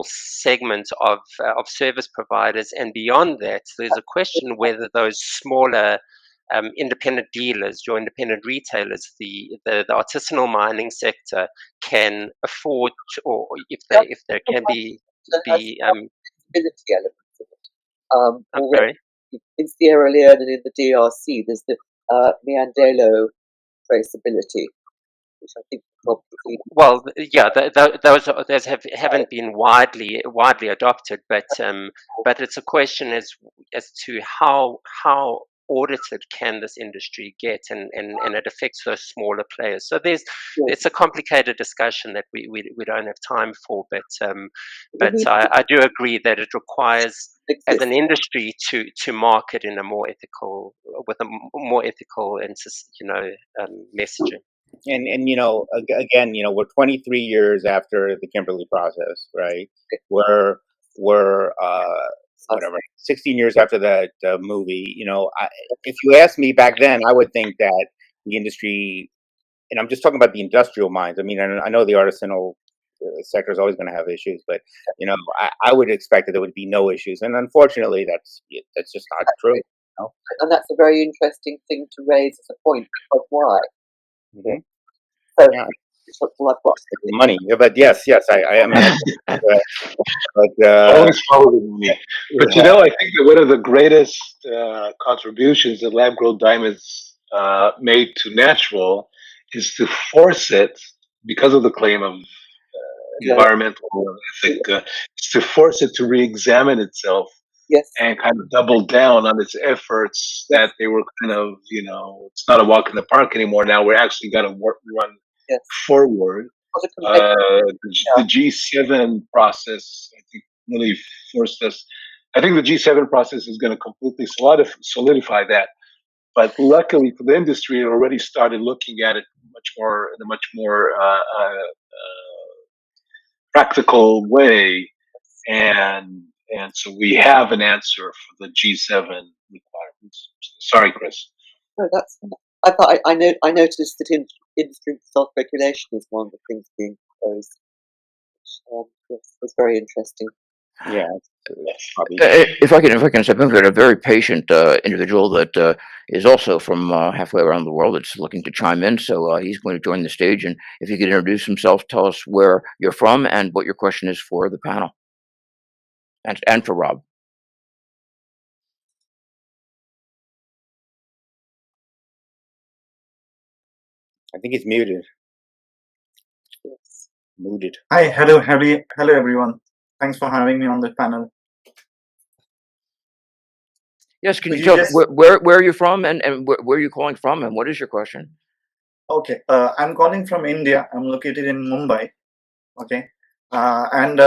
segment of service providers, and beyond that, there's a question whether those smaller independent dealers, your independent retailers, the artisanal mining sector, can afford to, or if there can be traceability elements of it. In Sierra Leone and in the DRC, there's the Miandelo traceability, which I think probably. Well, yeah, those haven't been widely adopted, but it's a question as to how audited can this industry get, and it affects those smaller players. So it's a complicated discussion that we don't have time for, but I do agree that it requires, as an industry, to market in a more ethical, with a more ethical and messaging. And again, we're 23 years after the Kimberley process, right? We're whatever, 16 years after that movie. If you asked me back then, I would think that the industry, and I'm just talking about the industrial mines. I mean, I know the artisanal sector is always going to have issues, but I would expect that there would be no issues, and unfortunately, that's just not true. And that's a very interesting thing to raise as a point. Because why? Mm-hmm. So, yeah. Money, but yes, I am. Always follow the money. But I think that one of the greatest contributions that lab-grown diamonds made to natural is to force it, because of the claim of Yeah. environmental ethic, is to force it to re-examine itself Yes. and kind of double down on its efforts Yes. that they were kind of, it's not a walk in the park anymore. Now we're actually got to run Yes. forward. What a competitive. The G7 process, I think, really forced us. I think the G7 process is going to completely solidify that. But luckily for the industry, it already started looking at it in a much more practical way, and so we have an answer for the G7 requirements. Sorry, Chris. No, that's fine. I noticed that industry self-regulation is one of the things being proposed, which was very interesting. Yeah, it's probably If I can step in, we've got a very patient individual that is also from halfway around the world that's looking to chime in. So he's going to join the stage, and if you could introduce himself, tell us where you're from and what your question is for the panel, and for Rob. I think it's muted. Yes. Muted. Hi, hello everyone. Thanks for having me on the panel. Yes, can you Could tell you us just- where are you from and where are you calling from and what is your question? Okay, I'm calling from India. I'm located in Mumbai. Okay, and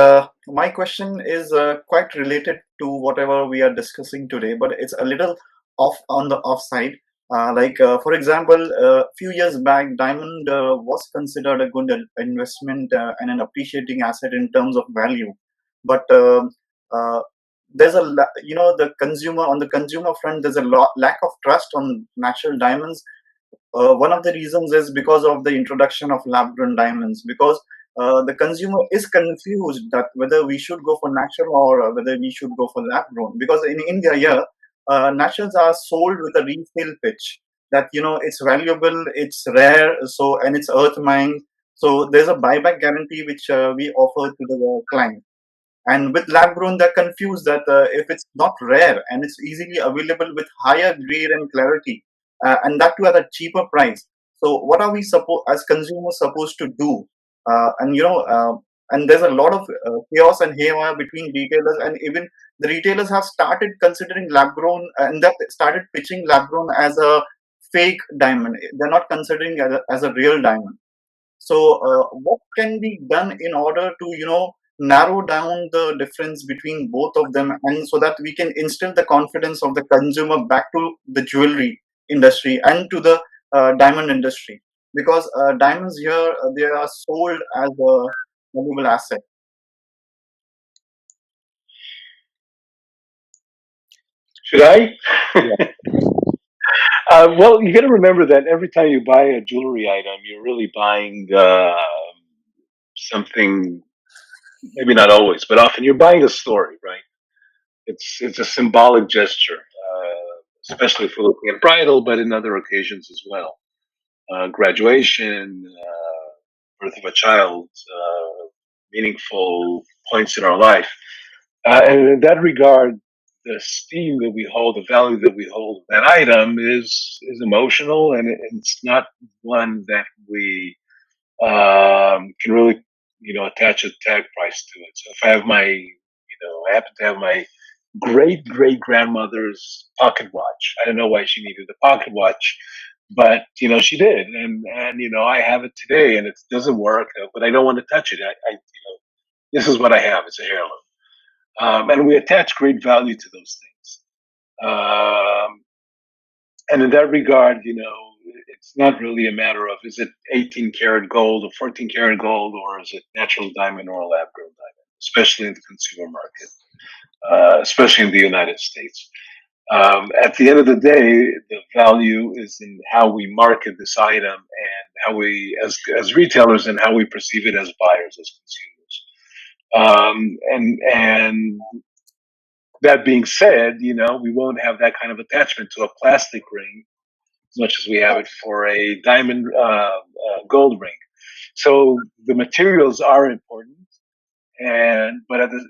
my question is quite related to whatever we are discussing today, but it's a little off on the offside. For example, a few years back, diamond was considered a good investment and an appreciating asset in terms of value, but there's the consumer on the consumer front. There's a lack of trust on natural diamonds. One of the reasons is because of the introduction of lab-grown diamonds, because the consumer is confused that whether we should go for natural or whether we should go for lab-grown. Because in India, here, naturals are sold with a resale pitch that it's valuable, it's rare, and it's earth mined. So there's a buyback guarantee which we offer to the client. And with lab grown, they're confused that if it's not rare and it's easily available with higher grade and clarity, and that too at a cheaper price. So what are we as consumers supposed to do? And there's a lot of chaos and haywire between retailers, and even the retailers have started considering lab grown, and that started pitching lab grown as a fake diamond. They're not considering as a real diamond. So what can be done in order to narrow down the difference between both of them, and so that we can instill the confidence of the consumer back to the jewelry industry and to the diamond industry, because diamonds here they are sold as a valuable asset. Should I? Yeah. Well, you got to remember that every time you buy a jewelry item, you're really buying something. Maybe not always, but often you're buying a story, right? It's a symbolic gesture, especially if we're looking at bridal, but in other occasions as well. Graduation, birth of a child, meaningful points in our life. And in that regard, the esteem that we hold, the value that we hold of that item is emotional, and it's not one that we can really, attach a tag price to it. So if I have I happen to have my great great grandmother's pocket watch. I don't know why she needed a pocket watch, but she did, and I have it today, and it doesn't work, but I don't want to touch it. This is what I have. It's a heirloom, and we attach great value to those things. And in that regard, it's not really a matter of is it 18 karat gold or 14 karat gold, or is it natural diamond or a lab grown diamond, especially in the consumer market, especially in the United States. At the end of the day, the value is in how we market this item and how we, as retailers, and how we perceive it as buyers, as consumers. And that being said, we won't have that kind of attachment to a plastic ring as much as we have it for a diamond gold ring. So the materials are important,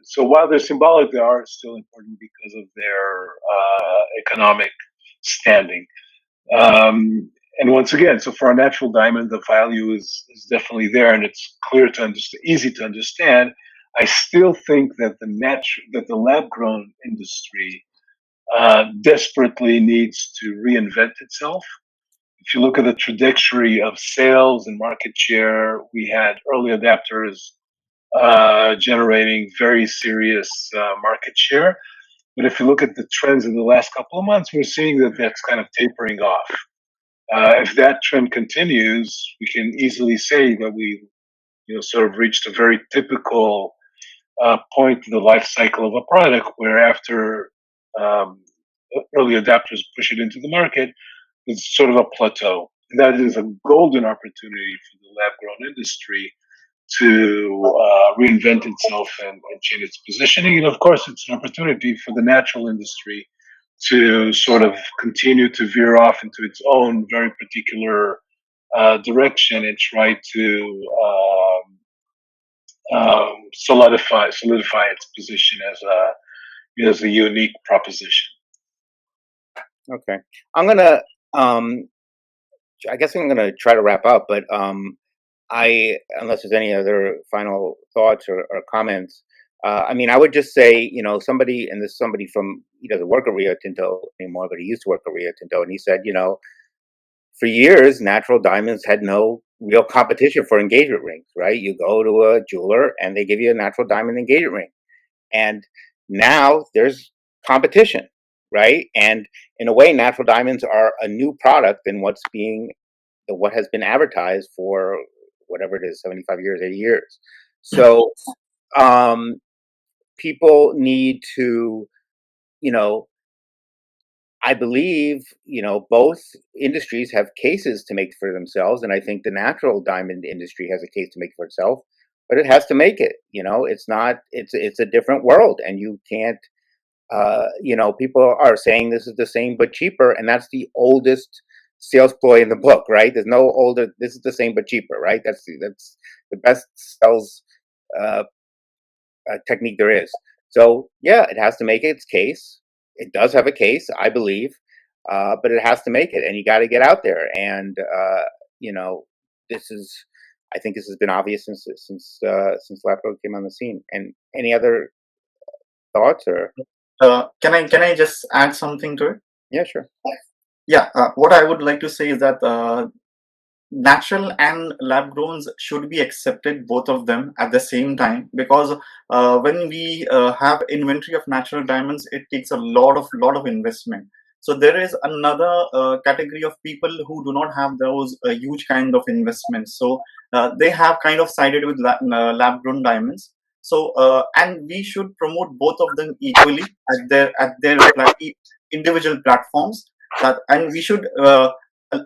so while they're symbolic, they are still important because of their economic standing. And once again, so for a natural diamond, the value is definitely there, and it's clear to understand, easy to understand. I still think that the lab grown industry desperately needs to reinvent itself. If you look at the trajectory of sales and market share, we had early adapters generating very serious market share. But if you look at the trends in the last couple of months, we're seeing that that's kind of tapering off. If that trend continues, we can easily say that we, sort of reached a very typical point in the life cycle of a product where after um, early adapters push it into the market, it's sort of a plateau. And that is a golden opportunity for the lab grown industry to reinvent itself and change its positioning. And of course, it's an opportunity for the natural industry to sort of continue to veer off into its own very particular direction and try to solidify its position as a unique proposition. Okay, I'm gonna. I guess I'm gonna try to wrap up, but unless there's any other final thoughts or comments, I mean, I would just say, somebody, and this is somebody from, he doesn't work at Rio Tinto anymore, but he used to work at Rio Tinto, and he said, for years, natural diamonds had no real competition for engagement rings, right? You go to a jeweler and they give you a natural diamond engagement ring. And now there's competition, right? And in a way, natural diamonds are a new product than what has been advertised for whatever it is, 75 years, 80 years. So people need to, I believe, both industries have cases to make for themselves. And I think the natural diamond industry has a case to make for itself, but it has to make it. It's a different world, and you can't, people are saying this is the same but cheaper, and that's the oldest sales ploy in the book, right? There's no older, this is the same but cheaper, right? That's the best sales technique there is. So yeah, it has to make its case. It does have a case, I believe, but it has to make it, and you got to get out there. And I think this has been obvious since lab grown came on the scene. And any other thoughts or? Can I just add something to it? Yeah, sure. Yeah, what I would like to say is that natural and lab growns should be accepted, both of them at the same time, because when we have inventory of natural diamonds, it takes a lot of investment. So there is another category of people who do not have those huge kind of investments. So they have kind of sided with lab grown diamonds. So and we should promote both of them equally at their individual platforms. And we should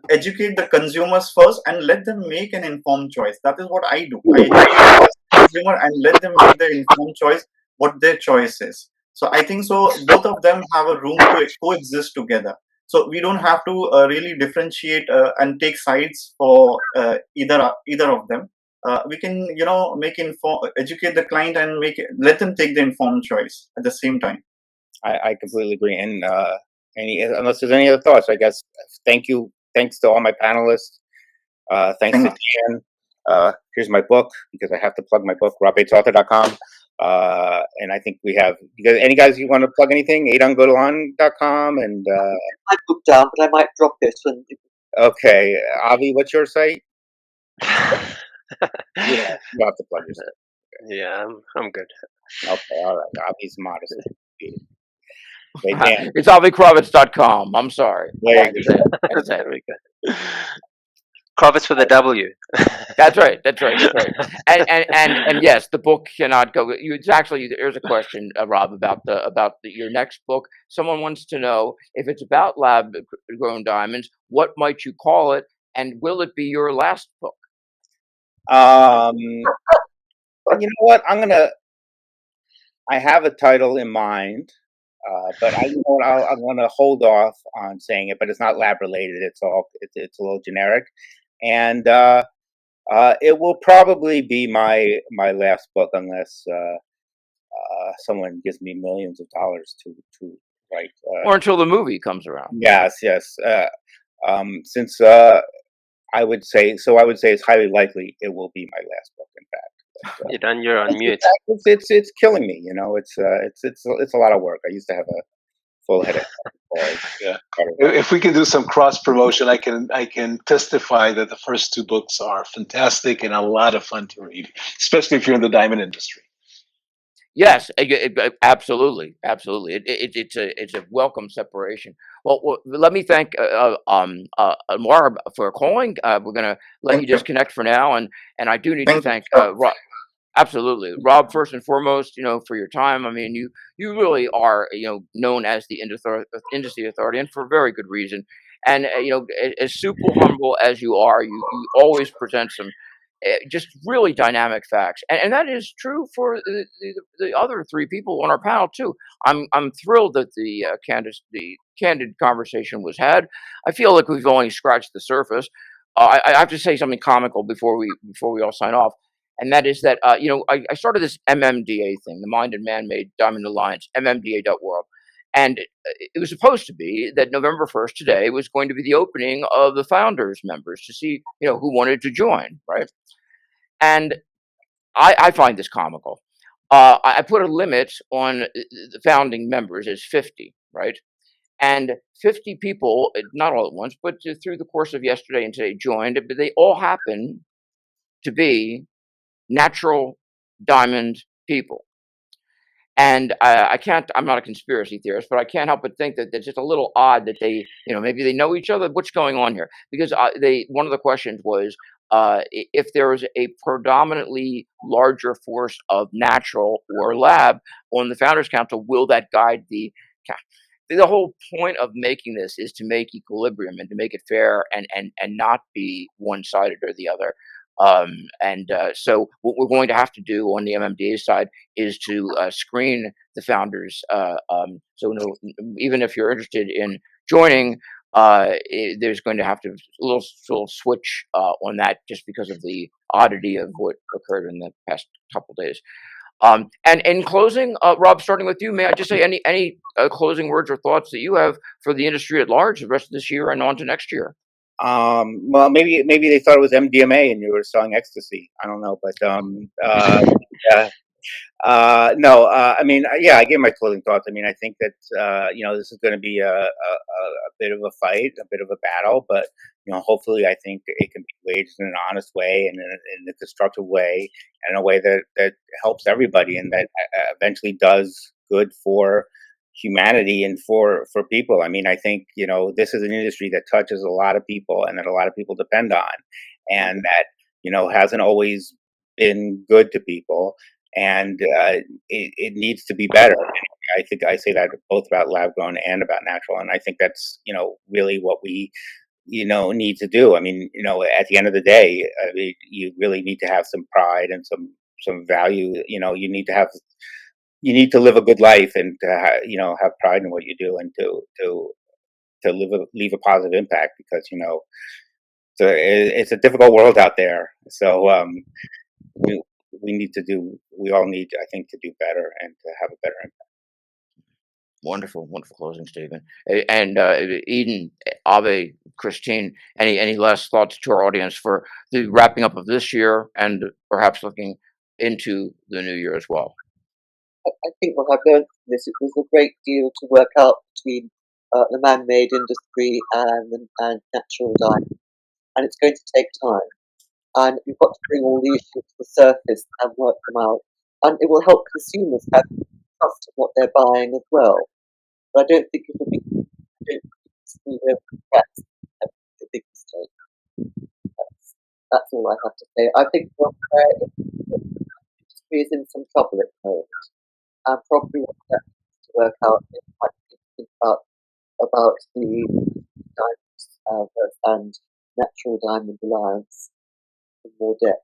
educate the consumers first and let them make an informed choice. That is what I do. I educate the consumer and let them make their informed choice, what their choice is. So I think so both of them have a room to coexist together. So we don't have to really differentiate and take sides for either of them. We can, educate the client and let them take the informed choice at the same time. I completely agree. And unless there's any other thoughts, I guess, thanks to all my panelists. Thanks to Dan. Here's my book, because I have to plug my book, robbatesjck.com. And I think we have, any guys you want to plug anything? Adahn.Golan.com and I book down, but I might drop it. Okay, Avi, what's your site? Yeah, you have to plug yourself. Yeah, I'm good. Okay, all right. Avi's modest. Okay, Dan. It's AviKrawitz.com. I'm sorry. There you go. That's very good. Krawitz with a W. That's right. And yes, the book cannot go. It's actually, there's a question, Rob, about your next book. Someone wants to know, if it's about lab grown diamonds, what might you call it, and will it be your last book? You know what? I have a title in mind, but I'm going to hold off on saying it. But it's not lab related. It's a little generic, and it will probably be my last book, unless someone gives me millions of dollars to write. Or until the movie comes around. Yes. Since I would say it's highly likely it will be my last book. In fact, but, Edahn, you're on mute. it's killing me. You know, it's a lot of work. I used to have a full head of Yeah. If we can do some cross promotion, I can testify that the first two books are fantastic and a lot of fun to read, especially if you're in the diamond industry. Yes, absolutely, absolutely. It's a welcome separation. Well, let me thank Amar for calling. We're gonna let you Thank you. disconnect for now, and I do need to Thank you. thank Rob. Absolutely, Rob. First and foremost, for your time. I mean, you really are known as the industry authority, and for a very good reason. And as super humble as you are, you always present some just really dynamic facts, and that is true for the other three people on our panel too. I'm thrilled that the candid conversation was had. I feel like we've only scratched the surface. I have to say something comical before we all sign off, and that is that I started this MMDA thing, the Mind and Man-Made Diamond Alliance, MMDA.world. And it was supposed to be that November 1st, today, was going to be the opening of the founders members to see, who wanted to join, right? And I find this comical. I put a limit on the founding members as 50, right? And 50 people, not all at once, but through the course of yesterday and today joined, but they all happen to be natural diamond people. And I'm not a conspiracy theorist, but I can't help but think that it's just a little odd that they, maybe they know each other. What's going on here? Because one of the questions was, if there was a predominantly larger force of natural or lab on the Founders Council, will that guide the whole point of making this is to make equilibrium and to make it fair and not be one-sided or the other. So what we're going to have to do on the MMDA side is to screen the founders. So even if you're interested in joining, there's going to have to a little switch on that, just because of the oddity of what occurred in the past couple days. And in closing, Rob, starting with you, may I just say any closing words or thoughts that you have for the industry at large, the rest of this year and on to next year? Well, maybe they thought it was MDMA and you were selling ecstasy. I don't know, but yeah. No, I mean, yeah, I gave my closing thoughts. I mean, I think that this is going to be a bit of a fight, a bit of a battle, but hopefully, I think it can be waged in an honest way and in a constructive way, and in a way that helps everybody and that eventually does good for humanity and for people. I mean, I think this is an industry that touches a lot of people and that a lot of people depend on, and that hasn't always been good to people. And it needs to be better. I think I say that both about lab grown and about natural, and I think that's really what we need to do. I mean, at the end of the day, you really need to have some pride and some value. You need to live a good life and to have pride in what you do and to leave a positive impact, because so it's a difficult world out there. So we all need, I think, to do better and to have a better impact. Wonderful closing statement. And Edahn, Ave, Christine, any last thoughts to our audience for the wrapping up of this year and perhaps looking into the new year as well? I think what I've learned from this, it was a great deal to work out between the man-made industry and natural diamond, and it's going to take time. And we've got to bring all the issues to the surface and work them out. And it will help consumers have trust in what they're buying as well. But I don't think it will be. That's a big mistake. That's all I have to say. I think the industry is in some trouble at the moment, and probably what that needs to work out is I think about the diamonds and natural diamond alliance in more depth.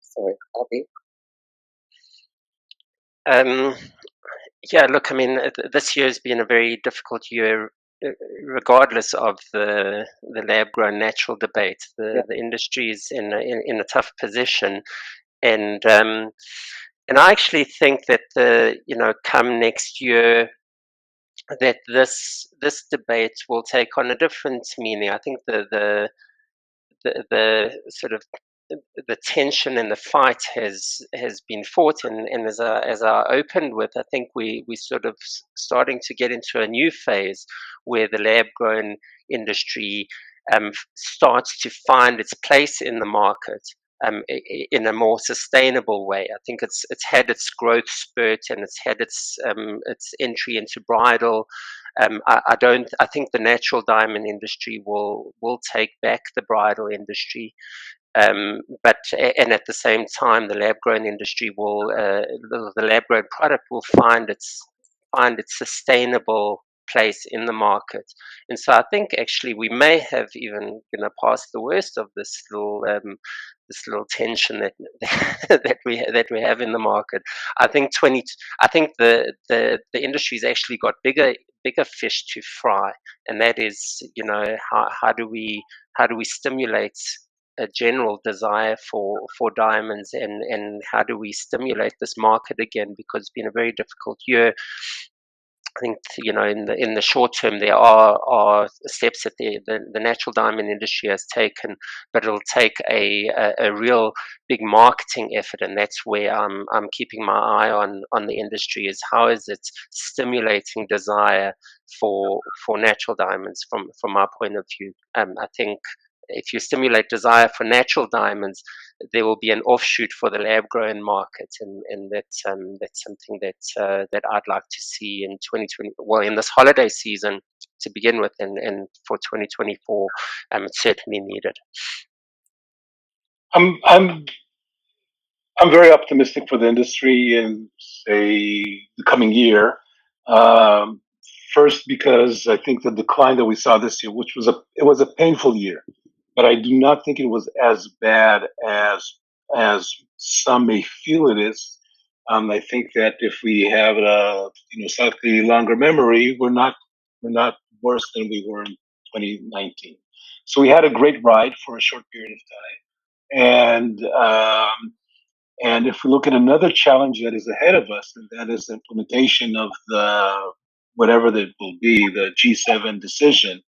Sorry, Abby. Yeah, look, I mean, this year has been a very difficult year, regardless of the lab-grown natural debate. The industry is in a tough position, and I actually think that come next year, that this debate will take on a different meaning. I think the sort of the tension and the fight has been fought, and as I opened with, I think we sort of starting to get into a new phase where the lab grown industry starts to find its place in the market in a more sustainable way. I think it's had its growth spurt, and it's had its entry into bridal. I think the natural diamond industry will take back the bridal industry. But at the same time, the lab grown industry will the lab grown product will find its sustainable place in the market. And so I think actually we may have even passed the worst of this little tension that that we have in the market. I think the industry's actually got bigger fish to fry, and that is how do we stimulate a general desire for diamonds, and how do we stimulate this market again, because it's been a very difficult year. I think in the short term there are steps that the natural diamond industry has taken, but it'll take a real big marketing effort, and that's where I'm keeping my eye on the industry, is how is it stimulating desire for natural diamonds from my point of view. I think if you stimulate desire for natural diamonds, there will be an offshoot for the lab-grown market, and that's something that I'd like to see in 2020. Well, in this holiday season to begin with, and for 2024, it's certainly needed. I'm very optimistic for the industry in say the coming year. First, because I think the decline that we saw this year, which was a painful year, but I do not think it was as bad as some may feel it is. I think that if we have a slightly longer memory, we're not worse than we were in 2019. So we had a great ride for a short period of time, and if we look at another challenge that is ahead of us, and that is the implementation of the whatever that will be, the G7 decision.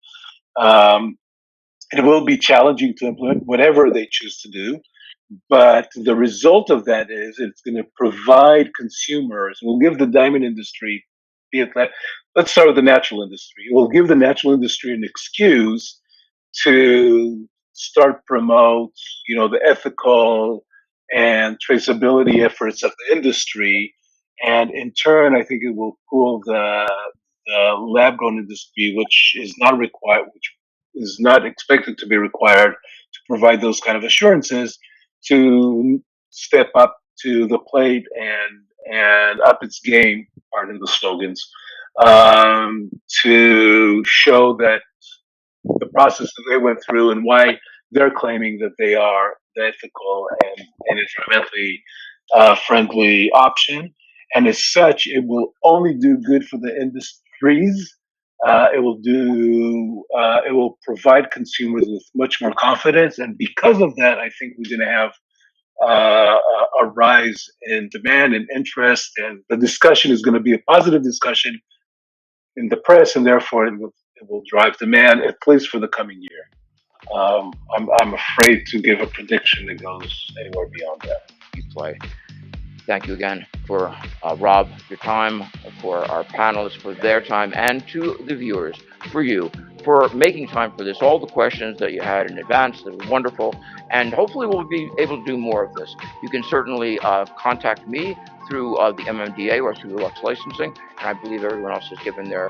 It will be challenging to implement whatever they choose to do, but the result of that is it's going to provide consumers, will give the diamond industry, let's start with the natural industry. It will give the natural industry an excuse to start promote, the ethical and traceability efforts of the industry, and in turn, I think it will cool the lab-grown industry, which is not required, which is not expected to be required to provide those kind of assurances, to step up to the plate and up its game, pardon the slogans, to show that the process that they went through and why they're claiming that they are the ethical and environmentally friendly option. And as such, it will only do good for the industries. It will provide consumers with much more confidence, and because of that, I think we're going to have a rise in demand and interest, and the discussion is going to be a positive discussion in the press, and therefore it will drive demand, at least for the coming year. I'm afraid to give a prediction that goes anywhere beyond that. Thank you again for Rob, your time, for our panelists, for their time, and to the viewers, for you, for making time for this. All the questions that you had in advance, that were wonderful, and hopefully we'll be able to do more of this. You can certainly contact me through the MMDA or through LuxeLicensing, and I believe everyone else has given their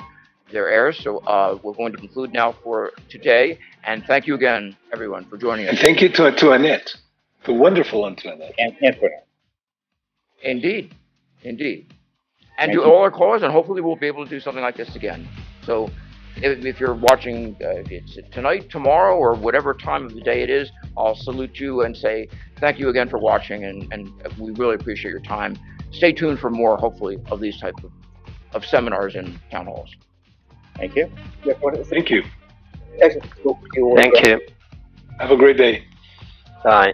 heirs. So we're going to conclude now for today, and thank you again, everyone, for joining us. And thank you to Annette, the wonderful Antoinette. And for that. Indeed. And to all our callers, and hopefully we'll be able to do something like this again. So if you're watching, if it's tonight, tomorrow, or whatever time of the day it is, I'll salute you and say thank you again for watching, and we really appreciate your time. Stay tuned for more, hopefully, of these type of seminars and town halls. Thank you. Thank you. Thank you. Have a great day. Bye.